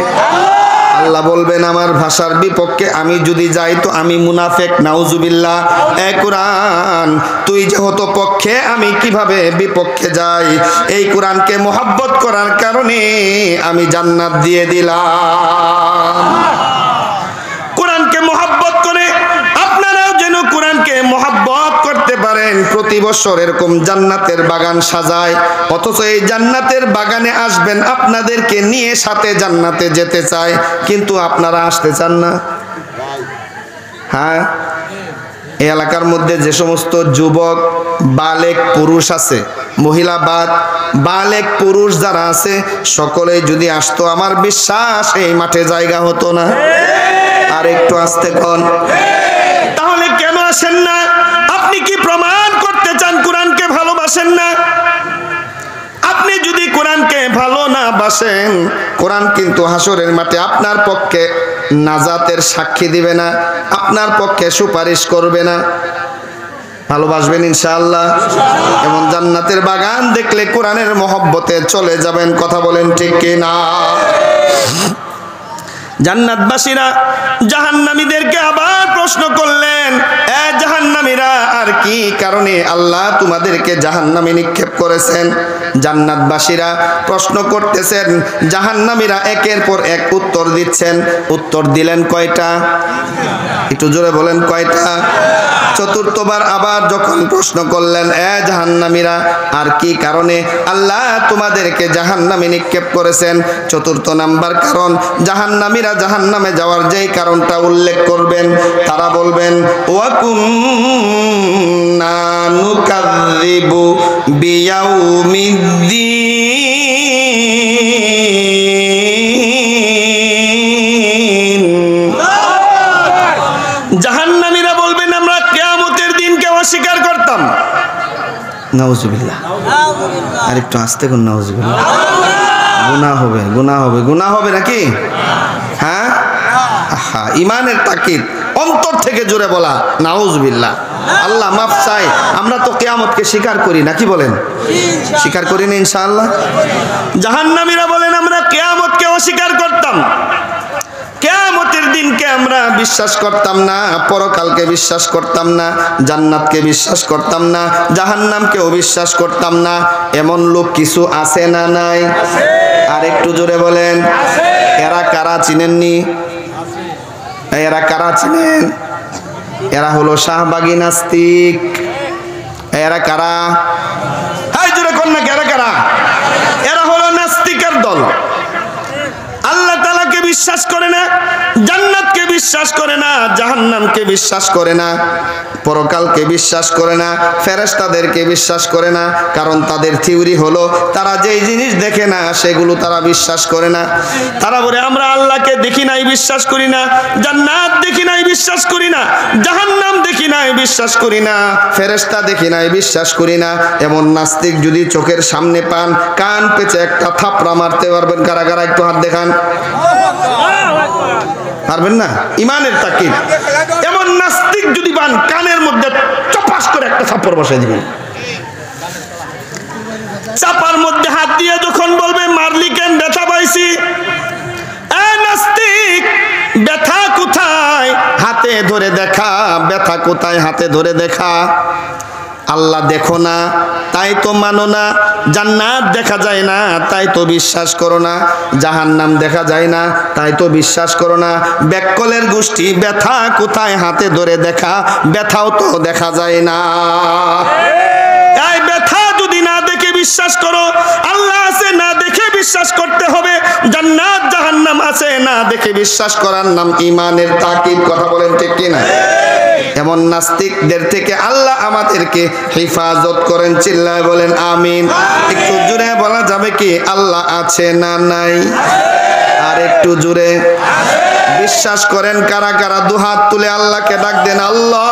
আল্লাহ বলবেন, আমার ভাষার বিপক্ষে আমি যদি যাই তো আমি মুনাফিক, নাউজুবিল্লাহ। এ কোরআন, তুই যেহেতু পক্ষে, আমি কিভাবে বিপক্ষে যাই? এই কোরআনকে মোহাব্বত করার কারণে আমি জান্নাত দিয়ে দিলাম। কোরআনকে মোহাব্বত করে আপনারাও যেন কোরআনকে মোহাব্বত করতে পারেন। প্রতি বছর এরকম জান্নাতের বাগান সাজায়, অথচ এই জান্নাতের বাগানে আসবেন, আপনাদেরকে নিয়ে সাথে জান্নাতে যেতে চায়, কিন্তু আপনারা আসতে চান না। হ্যাঁ, এই এলাকার মধ্যে যে সমস্ত যুবক বালেক পুরুষ আছে, মহিলা বালেক পুরুষ যারা আছে, সকলেই যদি আসতো, আমার বিশ্বাস এই মাঠে জায়গা হতো না। আর একটু আসতে কোন। তাহলে কেন আসেন না? আপনি কি প্রমাণ করতে চান কোরআনকে ভালোবাসেন না? আপনি যদি কোরআনকে ভালো না বাসেন, কোরআন কিন্তু হাসরের মাঠে আপনার পক্ষে নাজাতের সাক্ষী দিবে না, আপনার পক্ষে সুপারিশ করবে না। ভালোবাসবেন ইনশাআল্লাহ? এমন জান্নাতের বাগান দেখলে কোরআনের মহব্বতে চলে যাবেন। কথা বলেন ঠিক কি না? জান্নাতবাসীরা জাহান্নামীদেরকে আবার প্রশ্ন করলেন, এ জাহান্নামীরা, আর কি কারণে আল্লাহ তোমাদেরকে জাহান্নামে নিক্ষেপ করেছেন? জান্নাতবাসীরা প্রশ্ন করতেছেন, জাহান্নামীরা একের পর এক উত্তর দিচ্ছেন। উত্তর দিলেন কয়টা? একটু জোরে বলেন, কয়টা? চতুর্থবার আবার যখন প্রশ্ন করলেন, এ জাহান্নামীরা, আর কি কারণে আল্লাহ তোমাদেরকে জাহান্নামে নিক্ষেপ করেছেন? চতুর্থ নাম্বার কারণ, জাহান্নামীরা জাহান্নামে যাওয়ার যেই কারণটা উল্লেখ করবেন, তারা বলবেন, ওয়া কুন্না নুকাযযিবু বিয়াউমিদ্দিন। জাহান্নামীরা বলবেন, আমরা কিয়ামতের দিনকে অস্বীকার করতাম। নাউজুবিল্লাহ। আর একটু আস্তে করুন, নাউজুবিল্লাহ। গুনাহ হবে, গুনাহ হবে, গুনাহ হবে নাকি? হ্যাঁ, ইমানের তাকিদ, অন্তর থেকে জোরে বলা নাউজুবিল্লাহ। আল্লাহ মাফ চাই। আমরা তো কিয়ামতকে স্বীকার করি নাকি বলেন? স্বীকার করি না ইনশাআল্লাহ। জাহান্নামীরা বলেন, আমরা কিয়ামতকে অস্বীকার করতাম, কিয়ামতের দিনকে আমরা বিশ্বাস করতাম না, পরকালকে বিশ্বাস করতাম না, জান্নাতকে বিশ্বাস করতাম না, জাহান্নামকেও বিশ্বাস করতাম না। এমন লোক কিছু আছে না নাই? আর একটু জোরে বলেন। এরা কারা চিনেননি? এরা কারা চিনেন? এরা হলো শাহবাগী নাস্তিক। এরা কারা? হাই জোরে কোন না, এরা কারা? এরা হলো নাস্তিকের দল। আল্লাহ তাআলাকে বিশ্বাস করে না, জান্নাতকে বিশ্বাস করে না, জাহান্নামকে বিশ্বাস করে না, পরকালকে বিশ্বাস করে না, ফেরেশতাদেরকে বিশ্বাস করে না। কারণ তাদের থিওরি হলো, তারা যেই জিনিস দেখে না সেগুলো তারা বিশ্বাস করে না। তারা বলে, আমরা আল্লাহকে দেখি নাই, বিশ্বাস করি না, জান্নাত দেখি নাই, বিশ্বাস করি না, জাহান্নাম দেখি নাই, বিশ্বাস করি না, ফেরেশতা দেখি নাই, বিশ্বাস করি না। এমন নাস্তিক যদি চোখের সামনে পান, কান পেঁচে একটা থাপড়া মারতে পারবেন? কারা কারা একটু হাত দেখান। পারবেন না? ইমানের তাকিদ। এমন নাস্তিক যদি পান, কানের মধ্যে চপাস করে একটা থাপ্পড় বসাই দিবেন। চাপার মধ্যে হাত দিয়ে যখন বলবে, মারলি কেন? ব্যথা পাইছি। এ নাস্তিক, ব্যথা কোথায়? হাতে ধরে দেখা। ব্যথা কোথায়? হাতে ধরে দেখা। আল্লাহ দেখো না, তাই তো মানো না। জান্নাত দেখা যায় না, তাই তো বিশ্বাস করো না। জাহান্নাম দেখা যায় না, তাই তো বিশ্বাস করো না। ব্যাককলের গোষ্ঠী, ব্যথা কোথায়? হাতে ধরে দেখা। ব্যথাও তো দেখা যায় না। এই ব্যথা যদি না দেখে বিশ্বাস করো, আল্লাহ আছে না দেখে বিশ্বাস করতে হবে। জান্নাত জাহান্নাম আছে না দেখে বিশ্বাস করার নাম ইমানের তাকিদ। কথা বলেন ঠিক কিনা? এমন নাস্তিকদের থেকে আল্লাহ আমাদেরকে হেফাজত করেন। চিল্লায় বলেন আমিন। একটু জোরে বলা যাবে কি, আল্লাহ আছে না নাই? আর একটু জোরে। বিশ্বাস করেন কারা কারা? দুহাত তুলে আল্লাহকে ডাক দেন, আল্লাহ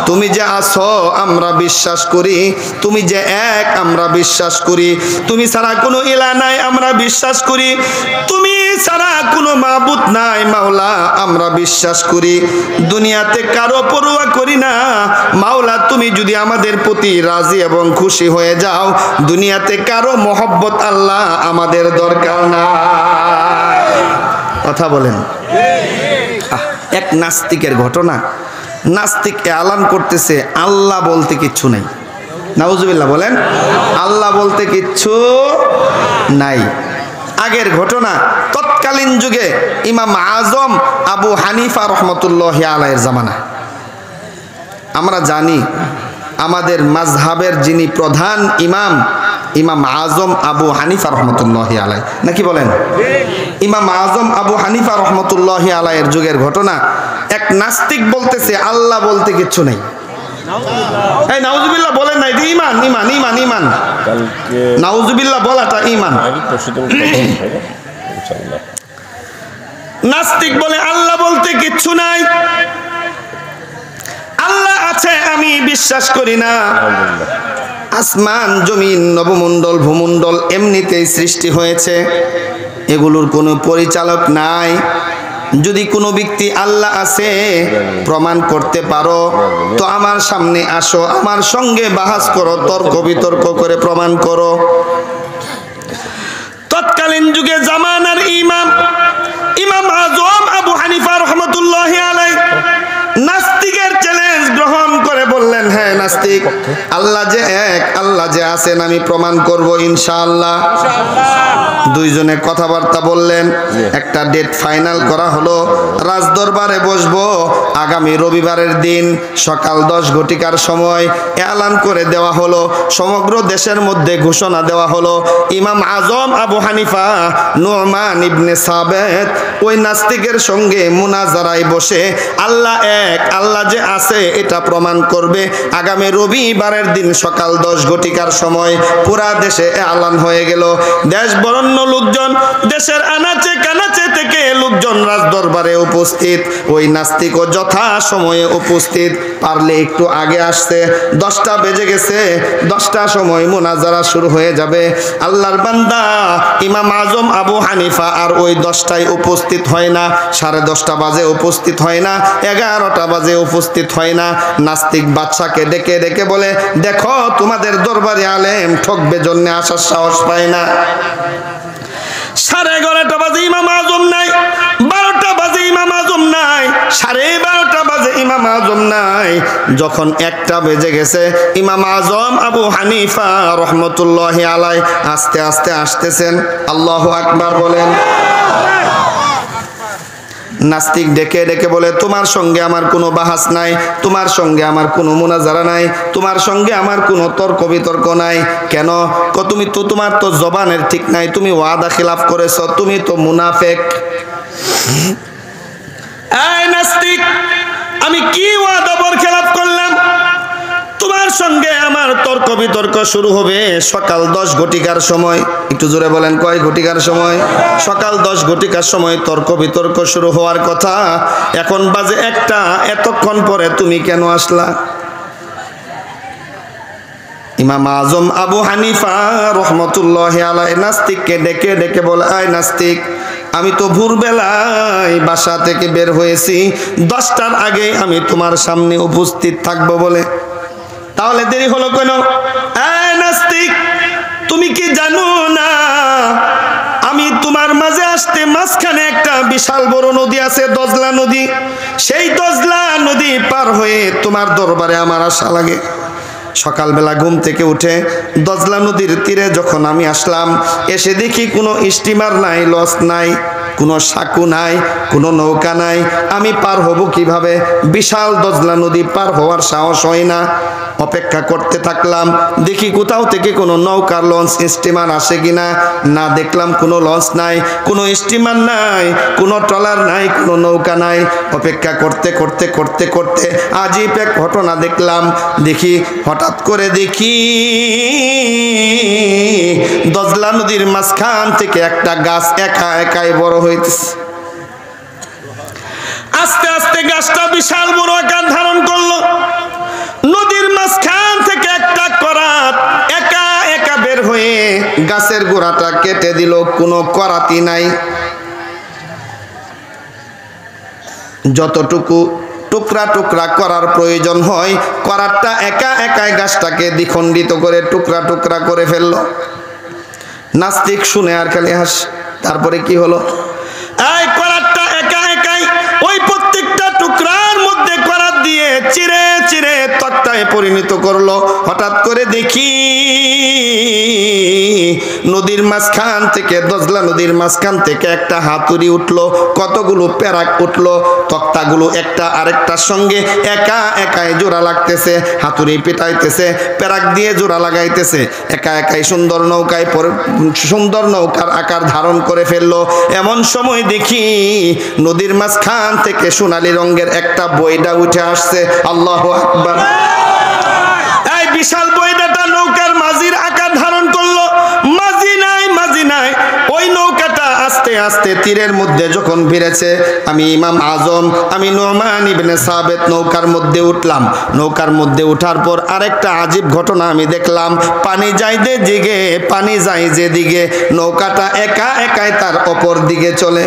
তুমি যে আছো আমরা বিশ্বাস করি, তুমি যে এক আমরা বিশ্বাস করি, তুমি ছাড়া কোনো ইলাহ নাই আমরা বিশ্বাস করি, তুমি ছাড়া কোনো মাবুদ নাই মাওলা আমরা বিশ্বাস করি। দুনিয়াতে কারো পরোয়া করি না মাওলা, তুমি যদি আমাদের প্রতি রাজি এবং খুশি হয়ে যাও, দুনিয়াতে কারো মহব্বত আল্লাহ আমাদের দরকার না। কথা বলেন। এক নাস্তিকের ঘটনা। নাস্তিক এলান করতেছে, আল্লাহ বলতে কিচ্ছু নাই। নাউজুবিল্লাহ বলেন। আল্লাহ বলতে কিচ্ছু নাই। আগের ঘটনা, তৎকালীন যুগে ইমাম আজম আবু হানিফা রহমতুল্লাহি আলাইহির জামানা। আমরা জানি আমাদের মাযহাবের যিনি প্রধান ইমাম, ইমাম আজম আবু হানিফা রহমতুল্লাহি আলাইহি, নাকি বলেন? ইমাম আজম আবু হানিফা রহমতুল্লাহি আলাইহির যুগের ঘটনা। এক নাস্তিক বলতেছে, আল্লাহ বলতে কিচ্ছু নেই। এই নাউজুবিল্লাহ বলেন না, এটা ঈমান, ঈমান, ঈমান, ঈমান। নাউজুবিল্লাহ বলাটা ঈমান। নাস্তিক বলে, আল্লাহ বলতে কিচ্ছু নাই, আল্লাহ আছে আমি বিশ্বাস করি না। আসমান জমিন নবমণ্ডল ভূমণ্ডল এমনিতেই সৃষ্টি হয়েছে, এগুলোর কোনো পরিচালক নাই। যদি কোনো ব্যক্তি আল্লাহ আছে প্রমাণ করতে পারো তো আমার সামনে আসো, আমার সঙ্গে বাহাস করো, তর্ক বিতর্ক করে প্রমাণ করো। তৎকালীন যুগে জামানার ইমাম নাস্তিক, আল্লাহ যে এক, আল্লাহ যে আছেন আমি প্রমাণ করব ইনশাআল্লাহ। দুইজনে কথাবার্তা বললেন, একটা ডেট ফাইনাল করা হলো, রাজদরবারে বসবো আগামী রবিবারের দিন সকাল 10 ঘটিকার সময় এলান করে দেওয়া হলো। সমগ্র দেশের মধ্যে ঘোষণা দেওয়া হলো, ইমাম আজম আবু হানিফা নু'মান ইবনে সাবেত ওই নাস্তিকের সঙ্গে মুনাজারায় বসে আল্লাহ এক, আল্লাহ যে আছে এটা প্রমাণ করবে আগামী রবিবারের দিন সকাল 10 ঘটিকার সময়। পুরা দেশে এলান হয়ে গেল। দেশ বরণ্য লোকজন, দেশের আনাচে কানাচে থেকে লোকজন রাজদরবারে উপস্থিত। ওই নাস্তিকও যথা সময়ে উপস্থিত, পারলে একটু আগে আসছে। 10টা বেজে গেছে, 10টার সময় মুনাজারা শুরু হয়ে যাবে। আল্লাহর বান্দা ইমাম আজম আবু হানিফা আর ওই 10টায় উপস্থিত হয় না, 10:30 বাজে উপস্থিত হয় না, 11টা বাজে উপস্থিত হয় না। নাস্তিক বাদশাকে ডেকে ডেকে বলে, দেখো তোমাদের দরবারে আলেম ঠকবে জন্য আসার সাহস পায় না। 11:30 বাজে ইমাম আজম নাই, 12টা বাজে ইমাম আজম নাই, 12:30 বাজে ইমাম আজম নাই। যখন 1টা বেজে গেছে, ইমাম আজম আবু হানিফা রহমতুল্লাহি আলাই আস্তে আস্তে আসতেছেন। আল্লাহু আকবার বলেন। নাস্তিক ডেকে ডেকে বলে, তোমার সঙ্গে আমার কোনো বাহাস নাই, তোমার সঙ্গে আমার কোনো মুনাজারা নাই, তোমার সঙ্গে আমার কোনো তর্ক বিতর্ক নাই। কেন? তুমি তো, তোমার তো জবানের ঠিক নাই, তুমি ওয়াদা খিলাফ করেছ, তুমি তো মুনাফেক। এই নাস্তিক, আমি কি ওয়াদা বর খিলাফ করলাম? তোমার সঙ্গে আমার তর্ক বিতর্ক শুরু হবে সকাল 10 ঘটিকার সময়। একটু জোরে বলেন, কয় ঘটিকার সময়? সকাল 10 ঘটিকার সময় তর্ক বিতর্ক শুরু হওয়ার কথা। এখন বাজে 1টা, এতক্ষণ পরে তুমি কেন আসলা? ইমাম আজম আবু হানিফা রহমতুল্লাহি আলাইহি নাস্তিককে ডেকে ডেকে বলে, আয় নাস্তিক, আমি তো ভোরবেলায় বাসা থেকে বের হয়েছি, 10টার আগে আমি তোমার সামনে উপস্থিত থাকবো বলে। তাহলে দেরি হলো কেন? এই নাস্তিক, তুমি কি জানো না আমি তোমার মাঝে আসতে মাঝখানে একটা বিশাল বড় নদী আছে, দজলা নদী। সেই দজলা নদী পার হয়ে তোমার দরবারে আমার আসা লাগে। সকালবেলা ঘুম থেকে উঠে দজলা নদীর তীরে যখন আমি আসলাম, এসে দেখি কোনো স্টিমার নাই, লঞ্চ নাই, কোনো সাঁকু নাই, কোনো নৌকা নাই। আমি পার হব কিভাবে? বিশাল দজলা নদী পার হওয়ার সাহস হয় না। অপেক্ষা করতে থাকলাম, দেখি কোথাও থেকে কোনো নৌকা, লঞ্চ, স্টিমার আসে কিনা। না, দেখলাম কোনো লঞ্চ নাই, কোনো স্টিমার নাই, কোনো ট্রলার নাই, কোনো নৌকা নাই। অপেক্ষা করতে করতে করতে করতে আজীব এক ঘটনা দেখলাম। দেখি, হঠাৎ করে দেখি দজলা নদীর মাঝখান থেকে একটা গাছ একা একাই বড় হইতেছে। আস্তে আস্তে গাছটা বিশাল বড় আকার ধারণ করলো। নদীর মাঝখান থেকে একটা করাত একা একা বের হয়ে গাছের গোড়াটা কেটে দিল, কোনো করাতি নাই। যতটুকু টুকরা টুকরা করার প্রয়োজন হয়, করাতটা একা একাই গাছটাকে দ্বিখণ্ডিত করে টুকরা টুকরা করে ফেললো। নাস্তিক শুনে আর খালি হাস। তারপরে কি হলো? এই করাতটা একা একাই ওই প্রত্যেকটা টুকরার মধ্যে করাত দিয়ে চিরে চিরে তক্তায় পরিণত করলো। হঠাৎ করে দেখি নদীর মাঝখান থেকে, দজলা নদীর মাঝখান থেকে একটা হাতুড়ি উঠলো, কতগুলো প্যারাক উঠলো। তক্তাগুলো একটা আরেকটার সঙ্গে একা একাই জোড়া লাগতেছে, হাতুড়ি পেটাইতেছে, প্যারাক দিয়ে জোড়া লাগাইতেছে, একা একাই সুন্দর নৌকায় সুন্দর নৌকার আকার ধারণ করে ফেললো। এমন সময় দেখি নদীর মাঝখান থেকে সোনালী রঙের একটা বইডা উঠে আসছে। আল্লাহু আকবার। এই বিশাল বইডাটা নৌকার মাঝির আকার ধারণ করলো। মাঝি নাই, মাঝি নাই। ওই নৌকাটা আস্তে আস্তে তীরের মধ্যে যখন ভিড়েছে, আমি ইমাম আজম, আমি নু'মান ইবনে সাবেত নৌকার মধ্যে উঠলাম। নৌকার মধ্যে উঠার পর আরেকটা আজীব ঘটনা আমি দেখলাম। পানি যায় যেদিকে, পানি যায় যেদিকে, নৌকাটা একা একাই তার অপর দিকে চলে।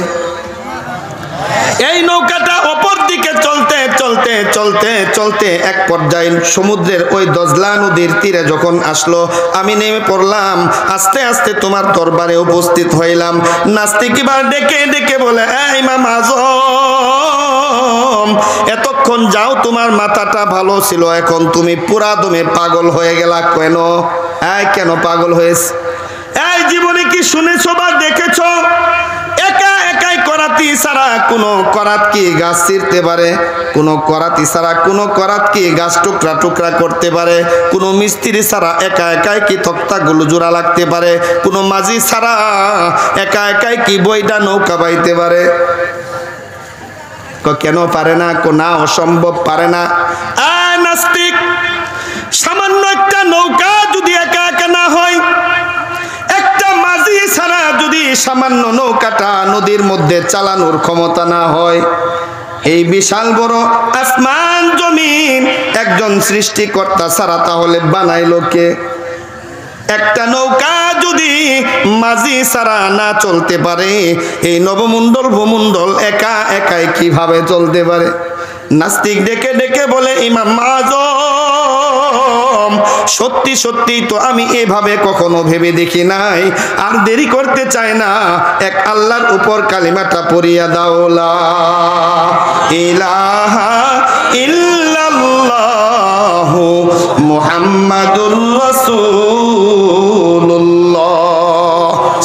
এই নৌকাটা অপর দিকে চলতে চলতে চলতে চলতে এক পর্যায়ে সমুদ্রের ওই দজলা নদীর তীরে যখন আসলো, আমি নেমে পড়লাম। আস্তে আস্তে তোমার দরবারে উপস্থিত হইলাম। নাস্তিক এবার ডেকে ডেকে বলে, এই ইমাম আজম, এতক্ষণ যখন যাও তোমার মাথাটা ভালো ছিল, এখন তুমি পুরা দমে পাগল হয়ে গেলা কেন? কেন পাগল হয়েছে? এই জীবনে কি শুনেছো বা দেখেছো? একা একাই করাতি ছাড়া কোনো করাত কি গাছ ছিঁড়তে পারে? কোনো করাতি ছাড়া কোনো করাত কি গাছ টুকরা টুকরা করতে পারে? কোনো মিস্ত্রি ছাড়া একা একাই কি তক্তাগুলো জোড়া লাগতে পারে? কোনো মাঝি ছাড়া একা একাই কি বইটা নৌকা বাইতে পারে? কেন পারে না? না, অসম্ভব, পারে না। নাস্তিক, সামান্য একটা নৌকা যদি একা একা না হয়, একটা মাঝি ছাড়া যদি সামান্য নৌকাটা নদীর মধ্যে চালানোর ক্ষমতা না হয়, এই বিশাল বড় আসমান জমিন একজন সৃষ্টিকর্তা ছাড়া তাহলে বানাইলো কে? একটা নৌকা যদি মাঝি ছাড়া না চলতে পারে, এই নবমণ্ডল ভূমণ্ডল একা একাই কিভাবে চলতে পারে? নাস্তিক ডেকে ডেকে বলে, ইমাম আযম, সত্যি সত্যি তো আমি এভাবে কখনো ভেবে দেখি নাই। আর দেরি করতে চাই না, এক আল্লাহর উপর কালিমাটা পড়িয়া দাও, লা ইলাহা ইল্লাল্লাহু মুহাম্মাদুর রাসূলুল্লাহ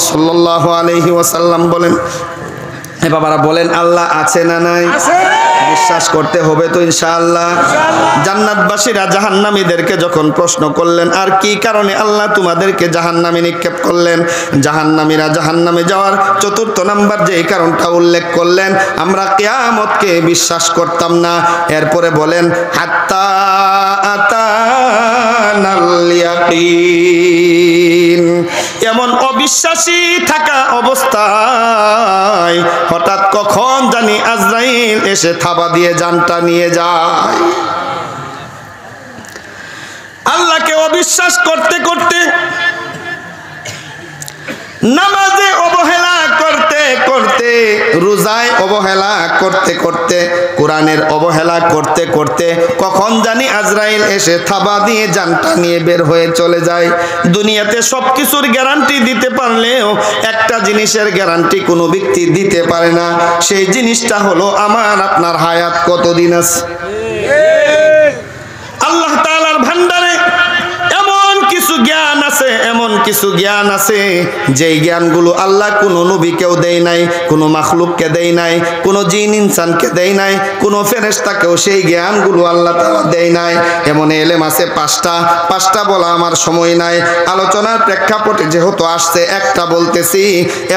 সাল্লাল্লাহু আলাইহি ওয়াসাল্লাম বলেন। বাবারা বলেন, আল্লাহ আছে না নাই? বিশ্বাস করতে হবে তো ইনশাআল্লাহ। জান্নাতবাসীরা জাহান্নামীদেরকে যখন প্রশ্ন করলেন, আর কি কারণে আল্লাহ তোমাদেরকে জাহান্নামে নিক্ষেপ করলেন, জাহান্নামীরা জাহান্নামে যাওয়ার চতুর্থ নাম্বার যে কারণটা উল্লেখ করলেন, আমরা কিয়ামতকে বিশ্বাস করতাম না। এরপরে বলেন, হাত্তা আতানাল ইয়াকিন। এমন অবিশ্বাসী থাকা অবস্থায় হঠাৎ কখন জানি আজরাইল এসে থাবা দিয়ে জানটা নিয়ে যায়। আল্লাহকে অবিশ্বাস করতে করতে, নামাজে অবহেলা করতে করতে, রোজায় অবহেলা করতে করতে, কোরআনের অবহেলা করতে করতে কখন জানি আজরাইল এসে থাবা দিয়ে জানটা নিয়ে বের হয়ে চলে যায়। দুনিয়াতে সবকিছুর গ্যারান্টি দিতে পারলেও একটা জিনিসের গ্যারান্টি কোনো ব্যক্তি দিতে পারে না, সেই জিনিসটা হলো আমার আপনার হায়াত কতদিন আছে। আল্লাহ তাআলার ভান্ডারে এমন কিছু জ্ঞান আছে, এমন কিছু জ্ঞান আছে যেই জ্ঞানগুলো আল্লাহ কোনো নবীকেও দেয় নাই, কোনো মাখলুককে দেয় নাই, কোনো জিন ইনসানকে দেয় নাই, কোনো ফেরেশতাকেও সেই জ্ঞানগুলো আল্লাহ তাআলা দেয় নাই। এমন এলেম আছে পাঁচটা বলা আমার সময় নাই, আলোচনার প্রেক্ষাপটে যেহেতু আসছে একটা বলতেছি।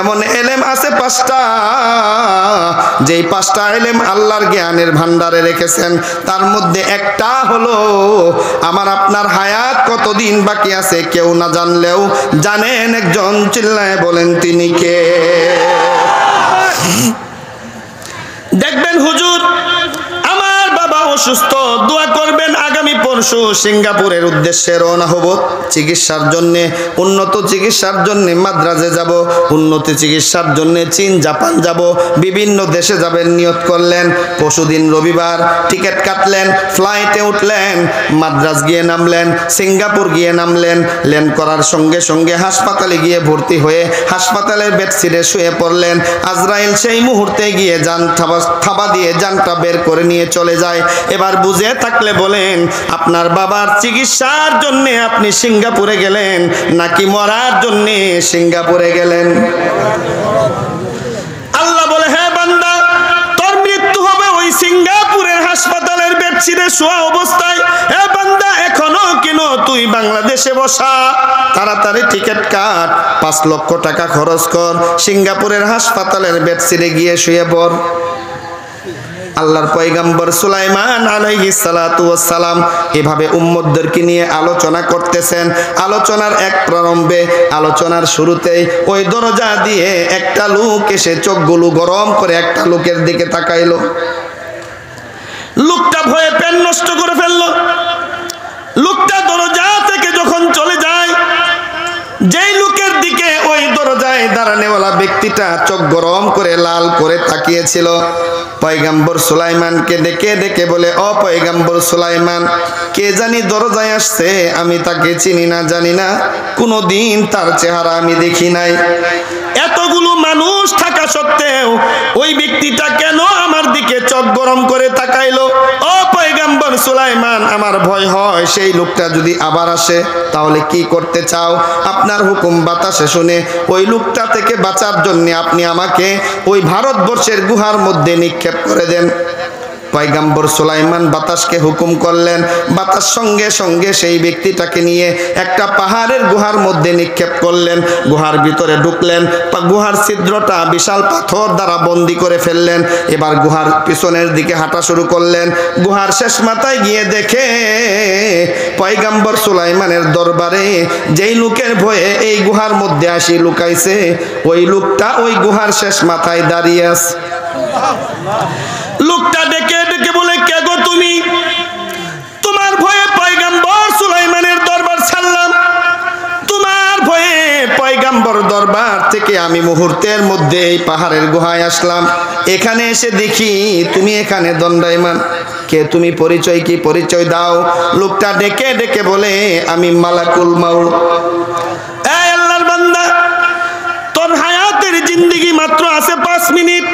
এমন এলেম আছে পাঁচটা, যেই পাঁচটা এলেম আল্লাহর জ্ঞানের ভান্ডারে রেখেছেন। তার মধ্যে একটা হলো আমার আপনার হায়াত কতদিন বাকি আছে কেউ না জানলেও জানেন একজন, চিল্লায় বলেন তিনি কে? দেখবেন হুজুর আমার বাবা অসুস্থ, দোয়া করবেন, আগামী পরশু সিঙ্গাপুরের উদ্দেশ্যে রওনা হব চিকিৎসার জন্য, উন্নত চিকিৎসার জন্য মাদ্রাজে যাব, উন্নত চিকিৎসার জন্য চীন জাপান যাব, বিভিন্ন দেশে যাবেন নিয়ত করলেন। পরশুদিন রবিবার টিকিট কাটলেন, ফ্লাইটে উঠলেন, মাদ্রাজ গিয়ে নামলেন, সিঙ্গাপুর গিয়ে নামলেন। ল্যান্ড করার সঙ্গে সঙ্গে হাসপাতালে গিয়ে ভর্তি হয়ে হাসপাতালের বেডশিটে শুয়ে পড়লেন। আজরাইল সেই মুহূর্তে গিয়ে জান থাবা দিয়ে জানটা বের করে নিয়ে চলে যায়। এবার বুঝে থাকলে বলেন, আপনার বাবার চিকিৎসার জন্য আপনি সিঙ্গাপুরে গেলেন নাকি মরার জন্য সিঙ্গাপুরে গেলেন? আল্লাহ বলে, হ্যাঁ বান্দা, তোর মৃত্যু হবে ওই সিঙ্গাপুরের হাসপাতালের বেডশিটে শোয়া অবস্থায়। হ্যাঁ বান্দা, এখনো কেন তুই বাংলাদেশে বসা, তাড়াতাড়ি টিকিট কাট, 5 লক্ষ টাকা খরচ কর, সিঙ্গাপুরের হাসপাতালের বেডশিটে গিয়ে শুয়ে পড়। আল্লাহর পয়গম্বর সুলাইমান আলাইহিস সালাতু ওয়াস সালাম এভাবে উম্মতদেরকে নিয়ে আলোচনা করতেছেন। আলোচনার এক প্রারম্ভে, আলোচনার শুরুতেই ওই দরজা দিয়ে একটা লোক এসে চোখগুলো গরম করে একটা লোকের দিকে তাকাইলো। লোকটা ভয়ে পেন নষ্ট করে ফেললো। লোকটা দরজা থেকে যখন চলে যায়, যেই লোকের দিকে ওই দরজায় দাঁড়ানেওয়ালা ব্যক্তিটা চোখ গরম করে লাল করে তাকিয়েছিল, পয়গম্বর সুলাইমানকে ডেকে ডেকে বলে, ও পয়গম্বর সুলাইমান, কে জানি দরজায় আসছে, আমি তাকে চিনি না, জানি না, কোনোদিন তার চেহারা আমি দেখি নাই। এতগুলো মানুষ থাকা সত্ত্বেও ওই ব্যক্তিটা কেন আমার দিকে চোখ গরম করে তাকাইলো? ও পয়গম্বর সুলাইমান, আমার ভয় হয় সেই লোকটা যদি আবার আসে তাহলে কি করতে চাও? আপনার হুকুম বাতাসে শুনে ওই লোকটা থেকে বাঁচার জন্য আপনি আমাকে ওই ভারতবর্ষের গুহার মধ্যে নিক্ষেপ করে দেন। পয়গম্বর সুলাইমান বাতাসকে হুকুম করলেন, বাতাস সঙ্গে সঙ্গে সেই ব্যক্তিটাকে নিয়ে একটা পাহাড়ের গুহার মধ্যে নিক্ষেপ করলেন। গুহার ভিতরে ঢুকলেন, গুহার ছিদ্রটা বিশাল পাথর দ্বারা বন্দি করে ফেললেন। এবার গুহার পিছনের দিকে হাঁটা শুরু করলেন। গুহার শেষ মাথায় গিয়ে দেখে পয়গম্বর সুলাইমানের দরবারে যেই লোকের ভয়ে এই গুহার মধ্যে আসি লুকাইছে, ওই লোকটা ওই গুহার শেষ মাথায় দাঁড়িয়ে আছে। লোকটা ডেকে ডেকে বলে, কে গো তুমি? তোমার ভয়ে পয়গম্বর সুলাইমানের দরবার ছাড়লাম, তোমার ভয়ে পয়গম্বর দরবার থেকে আমি মুহূর্তের মধ্যে এই পাহাড়ের গুহায় আসলাম। এখানে এসে দেখি তুমি এখানে দণ্ডায়মান। কে তুমি? পরিচয় কি? পরিচয় দাও। লোকটা ডেকে ডেকে বলে, আমি মালাকুল মাউত। এই আল্লাহর বান্দা, তোর হায়াতের জিন্দেগি মাত্র আছে 5 মিনিট।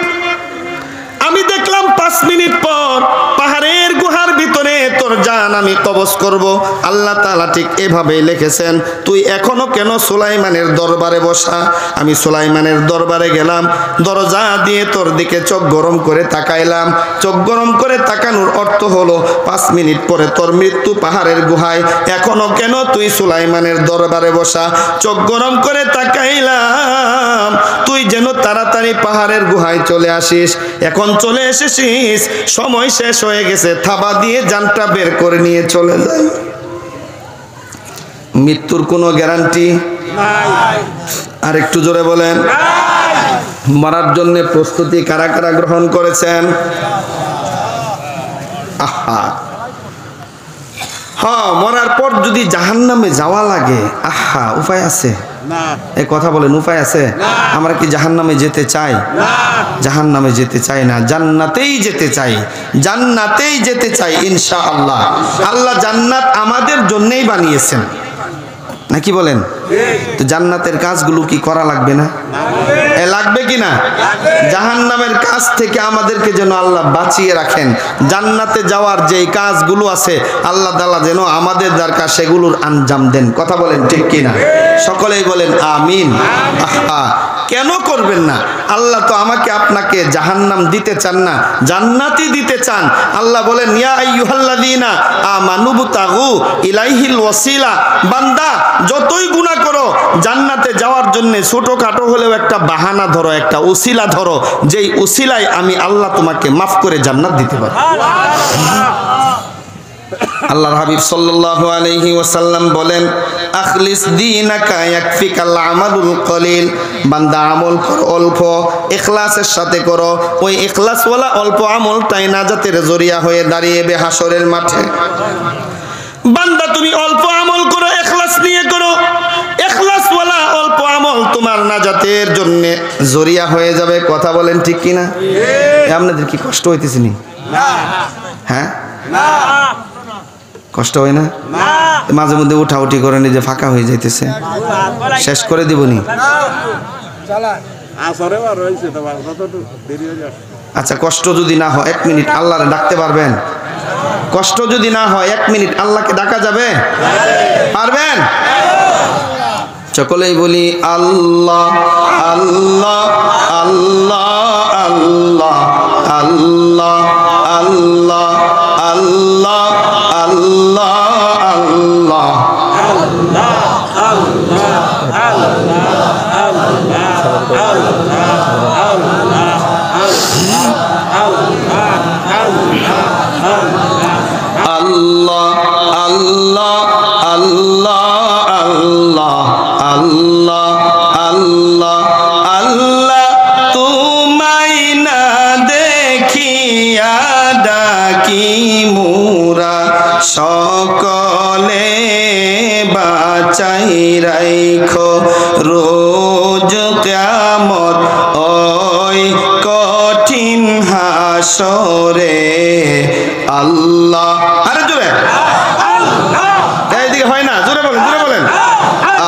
আমি দেখলাম 5 মিনিট পর পাহাড়ের গুহার ভিতরে তোর জান আমি কবজ করব। আল্লাহ তাআলা ঠিক এভাবেই লিখেছেন। তুই এখনো কেন সুলাইমানের দরবারে বসা? আমি সুলাইমানের দরবারে গেলাম, দরজা দিয়ে তোর দিকে চোখ গরম করে তাকাইলাম। চোখ গরম করে তাকানোর অর্থ হলো 5 মিনিট পরে তোর মৃত্যু পাহাড়ের গুহায়। এখনো কেন তুই সুলাইমানের দরবারে বসা? চোখ গরম করে তাকাইলাম তুই যেন তাড়াতাড়ি পাহাড়ের গুহায় চলে আসিস। এখন চলে এসেছিস, সময় শেষ হয়ে গেছে, থাবা দিয়ে জানটা বের করে নিয়ে চলে যাই। মৃত্যুর কোনো গ্যারান্টি নাই। আর একটু জোরে বলেন। মরার জন্য প্রস্তুতি কারা কারা গ্রহণ করেছেন? আহা, হ্যাঁ, মরার পর যদি জাহান্নামে যাওয়া লাগে, আহা, উপায় আছে? এই কথা বলেন, উপায় আছে? আমরা কি জাহান্নামে যেতে চাই? জাহান্নামে যেতে চাই না, জান্নাতেই যেতে চাই। জান্নাতেই যেতে চাই ইনশাআল্লাহ। আল্লাহ জান্নাত আমাদের জন্যই বানিয়েছেন, নাকি বলেন? তো জান্নাতের কাজগুলো কি করা লাগবে না? লাগবে কি না? জাহান্নামের কাজ থেকে আমাদেরকে যেন আল্লাহ বাঁচিয়ে রাখেন। জান্নাতে যাওয়ার যেই কাজগুলো আছে আল্লাহ তাআলা যেন আমাদের দরকার সেগুলোর আঞ্জাম দেন। কথা বলেন ঠিক কি না? সকলেই বলেন আমিন। আহা, কেন করবেন না? আল্লাহ তো আমাকে আপনাকে জাহান্নাম দিতে চান না, জান্নাতই দিতে চান। আল্লাহ বলেন, ইয়া আইয়ুহাল্লাযীনা আমানু বুতাগু ইলাইহিল ওয়াসিলা। বান্দা, যতই গুনাহ করো, জান্নাতে যাওয়ার জন্য ছোটখাটো হলেও একটা বাহানা ধরো, একটা উসিলা ধরো, যেই উসিলায় আমি আল্লাহ তোমাকে মাফ করে জান্নাত দিতে পারি। আল্লাহর হাবিব সাল্লাল্লাহু আলাইহি ওয়াসাল্লাম বলেন, আখলিস দীনাকা ইয়াকফিকাল আমালুল কলিল। বান্দা, আমল করো অল্প, ইখলাসের সাথে করো। ওই ইখলাসওয়ালা অল্প আমলটাই নাজাতের জরিয়া হয়ে দাঁড়িয়েবে হাসরের মাঠে। বান্দা, তুমি অল্প আমল করো, ইখলাস নিয়ে করো। ইখলাসওয়ালা অল্প আমল তোমার নাজাতের জন্য জরিয়া হয়ে যাবে। কথা বলেন ঠিক কি না? আপনাদের কি কষ্ট হইতেছে নি? হ্যাঁ, কষ্ট হয় না? মাঝে মধ্যে উঠাউঠি করে নিজে ফাঁকা হয়ে যাইতেছে, শেষ করে দিবনি। আচ্ছা, কষ্ট যদি না হয় 1 মিনিট আল্লাহরে ডাকতে পারবেন? কষ্ট যদি না হয় 1 মিনিট আল্লাহকে ডাকা যাবে? পারবেন? সকলেই বলি আল্লাহ আল্লাহ আল্লাহ আল্লাহ আল্লাহ আল্লাহ আল্লাহ আল্লাহ আল্লাহ আল্লাহ আল্লাহ আল্লাহ আল্লাহ আল্লাহ আল্লাহ আল্লাহ। তোমায় না দেখিয়া ডাকি মোরা সকলে, বাঁচাই রাইখো রোজ কিয়ামত ওই কঠিন হাসরে। আল্লাহ, আরে জোরে, এইদিকে হয় না, জোরে বলেন, জোরে বলেন।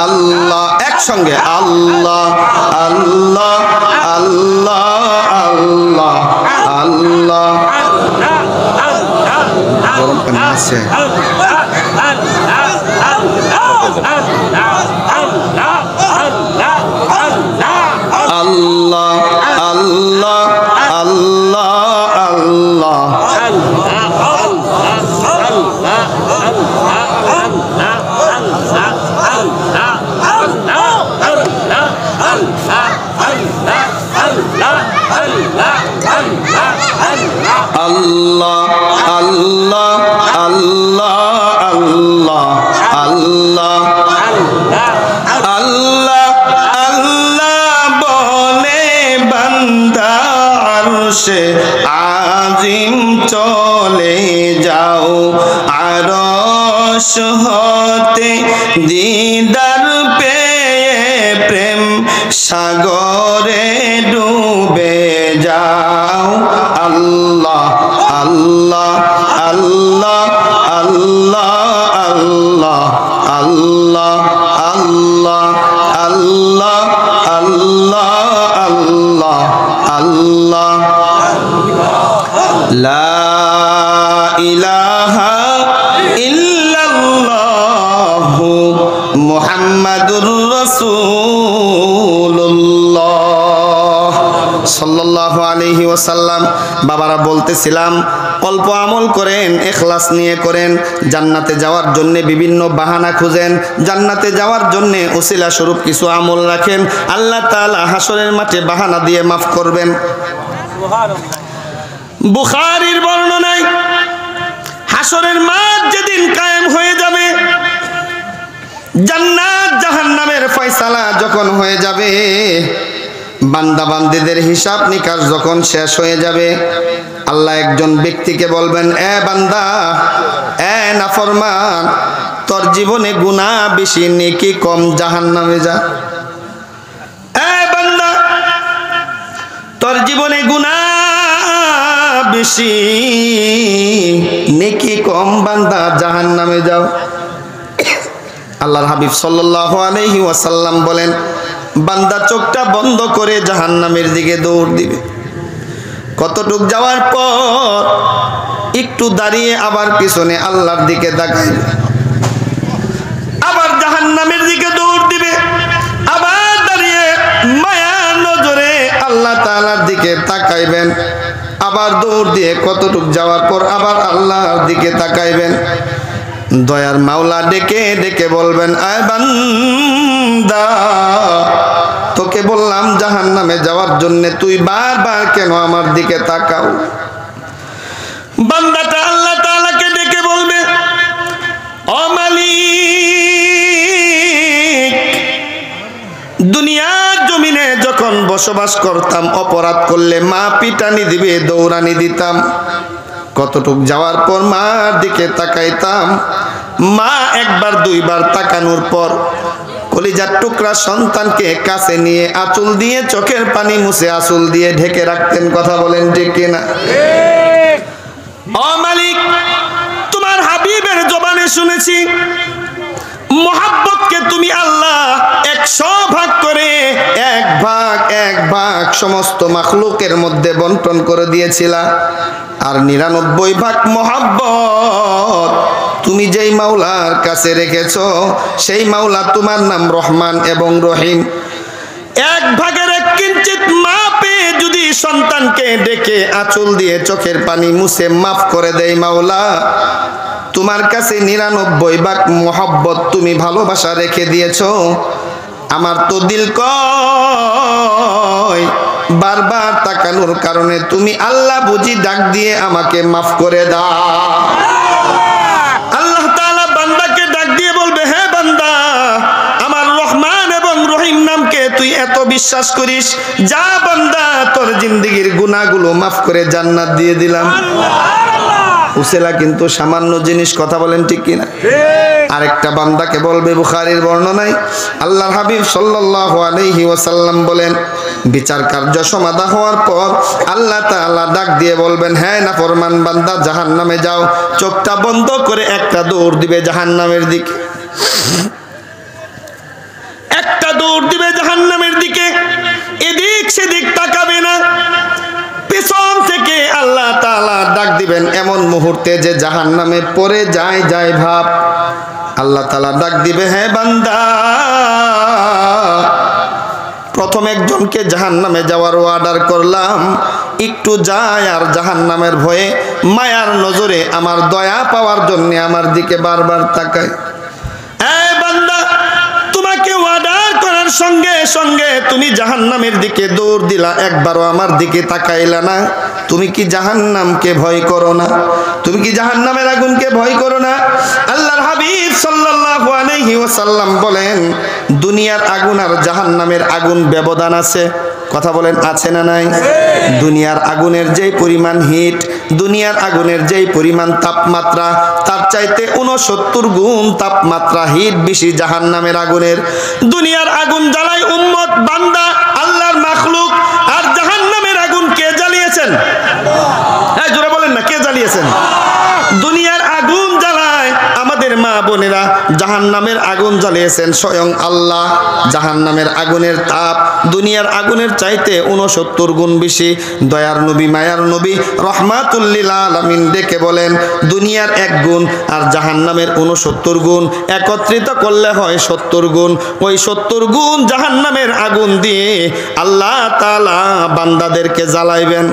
আল্লাহ, 1 একসঙ্গে আল্লাহ আল্লাহ আল্লাহ আল্লাহ আল্লাহ। গরম পানি আছে? আল্লাহ আল্লাহ আল্লাহ আল্লাহ। আল্লাহ আল্লাহ আল্লাহ আল্লাহ আল্লাহ আল্লাহ আল্লাহ বলে বান্দা আরশে আজিম চলে যাও, আরশ হতে দিদার পেয়ে প্রেম সাগরে ডুবে যাও। আল্লাহ আল্লাহ আল্লাহ আল্লাহ আল্লাহ আল্লাহ আল্লাহ আল্লাহ আল্লাহ আল্লাহ আল্লাহ। লা ইলাহা ইল্লাল্লাহু মুহাম্মাদুর রাসূলুল্লাহ সাল্লাল্লাহু আলাইহি ওয়াসাল্লাম। বাবারা বলতেছিলাম অল্প আমল করেন, ইখলাস নিয়ে করেন। জান্নাতে যাওয়ার জন্য বিভিন্ন বাহানা খুঁজেন, জান্নাতে যাওয়ার জন্য ওসিলা স্বরূপ কিছু আমল রাখেন। আল্লাহ তাআলা হাসরের মাঠে বাহানা দিয়ে মাফ করবেন। বুখারীর বর্ণনায় হাসরের মাঠ যেদিন কায়েম হয়ে যাবে, জান্নাত জাহান্নামের ফয়সালা যখন হয়ে যাবে, বান্দা বান্দীদের হিসাব নিকাশ যখন শেষ হয়ে যাবে, আল্লাহ একজন ব্যক্তিকে বলবেন, এ বান্দা, এ নাফরমান, তোর জীবনে গুনাহ বেশি নেকি কম, জাহান্নামে যা। এ বান্দা, তোর জীবনে গুনাহ বেশি নেকি কম, বান্দা জাহান্নামে যাও। আল্লাহর হাবিব সাল্লাল্লাহু আলাইহি ওয়াসাল্লাম বলেন, বান্দা চোখটা বন্ধ করে জাহান্নামের দিকে দৌড় দিবে। কতটুক যাওয়ার পর একটু দাঁড়িয়ে আবার পিছনে আল্লাহর দিকে তাকাইবে, আবার জাহান্নামের দিকে দৌড় দিবে, আবার দাঁড়িয়ে মায়ার নজরে আল্লাহ তাআলার দিকে তাকাইবেন, আবার দৌড় দিয়ে কতটুক যাওয়ার পর আবার আল্লাহর দিকে তাকাইবেন। দয়ার মাওলা ডেকে ডেকে বলবেন, আয় বান্দা, তোকে বললাম জাহান্নামে যাওয়ার জন্য, তুই বারবার কেন আমার দিকে তাকাও? বান্দাটা আল্লাহ তাআলাকে ডেকে বলবে, ও মালিক, দুনিয়ার জমিনে যখন বসবাস করতাম, অপরাধ করলে মা পিটানি দিবে, দৌড়ানি দিতাম। কতটুক যাওয়ার পর মার দিকে তাকাইতাম, মা একবার দুইবার তাকানোর পর কলিজার টুকরা সন্তানকে কাছে নিয়ে আঁচল দিয়ে চোখের পানি মুছে আঁচল দিয়ে ঢেকে রাখতেন। কথা বলেন ঠিক কিনা? ও মালিক, তোমার হাবিবের জবানে শুনেছি মোহাব্বতকে তুমি আল্লাহ 100 ভাগ করে এক ভাগ সমস্ত মাখলুকের মধ্যে বন্টন করে দিয়েছিলা, আর 99 ভাগ মোহাব্বত তুমি যেই মাওলার কাছে রেখেছো, সেই মাওলা তোমার নাম রহমান এবং রহিম। 1 ভাগের 1 কিঞ্চিত মাপে যদি সন্তানকে ডেকে আঁচল দিয়ে চোখের পানি মুছে মাফ করে দেয় মাওলা, তোমার কাছে 99 ভাগ মোহাব্বত তুমি ভালোবাসা রেখে দিয়েছো। আমার তো দিল কয় বারবার তাকানোর কারণে তুমি আল্লাহ বুঝি ডাক দিয়ে আমাকে মাফ করে দাও। আল্লাহ তাআলা বান্দাকে ডাক দিয়ে বলবে, হে বান্দা, আমার রহমান এবং রহিম নামকে তুই এত বিশ্বাস করিস, যা বান্দা, তোর জিন্দেগীর গুনাহগুলো মাফ করে জান্নাত দিয়ে দিলাম। উসিলা কিন্তু সামান্য জিনিস। কথা বলেন ঠিক কিনা? আরেকটা বান্দাকে বলবে, বুখারীর বর্ণনায় আল্লাহর হাবিব সাল্লাল্লাহু আলাইহি ওয়াসাল্লাম বলেন, বিচার কার্য সমাধা হওয়ার পর আল্লাহ তাআলা ডাক দিয়ে বলবেন, হ্যাঁ নাফরমান বান্দা, জাহান্নামে যাও। চোখটা বন্ধ করে একটা দৌড় দিবে জাহান্নামের দিকে, একটা দৌড় দিবে জাহান্নামের দিকে, এদিক সেদিক তাকাবে না। পিছন থেকে আল্লাহ তাআলা ডাক দিবেন এমন মুহূর্তে যে জাহান্নামে পড়ে যায় ভাব। আল্লাহ তাআলা ডাক দিবে, হ্যাঁ বান্দা, প্রথম একজনকে জাহান্নামে যাওয়ার অর্ডার করলাম, একটু যায় আর জাহান্নামের ভয়ে মায়ার নজরে আমার দয়া পাওয়ার জন্য আমার দিকে বারবার তাকায়। এই বান্দা, তোমাকে অর্ডার করার সঙ্গে সঙ্গে তুমি জাহান্নামের দিকে দৌড় দিলা, একবারও আমার দিকে তাকাইলা না। তুমি কি জাহান্নামকে ভয় করো না? তুমি কি জাহান্নামের আগুনকে ভয় করো না? আল্লাহর হাবিব সাল্লাল্লাহু আলাইহি ওয়াসাল্লাম বলেন, দুনিয়ার আগুন আর জাহান্নামের আগুন ব্যবধান আছে। কথা বলেন, আছে না নাই? দুনিয়ার আগুনের যেই পরিমাণ হিট, দুনিয়ার আগুনের যেই পরিমাণ তাপমাত্রা, তার চাইতে 69 গুণ তাপমাত্রা হিট বেশি জাহান্নামের আগুনের। দুনিয়ার আগুন জ্বালায় উম্মত বান্দা আল্লাহর মাখলুক, আর জাহান্নামের আগুন কে জ্বালিয়েছেন? হ্যাঁ, জোরে বলেন না, কে জ্বালিয়েছেন? দুনিয়ার আগুন জ্বালায় আমাদের মা বোনেরা, জাহান্নামের আগুন জ্বালিয়েছেন স্বয়ং আল্লাহ। জাহান্নামের আগুনের তাপ দুনিয়ার আগুনের চাইতে 69 গুণ বেশি। দয়ার নবী, মায়ার নবী রহমাতুল লিল আলামিন ডেকে বলেন, দুনিয়ার 1 গুণ আর জাহান্নামের 69 গুণ একত্রিত করলে হয় 70 গুণ। ওই 70 গুণ জাহান্নামের আগুন দিয়ে আল্লাহ তাআলা বান্দাদেরকে জ্বালাইবেন।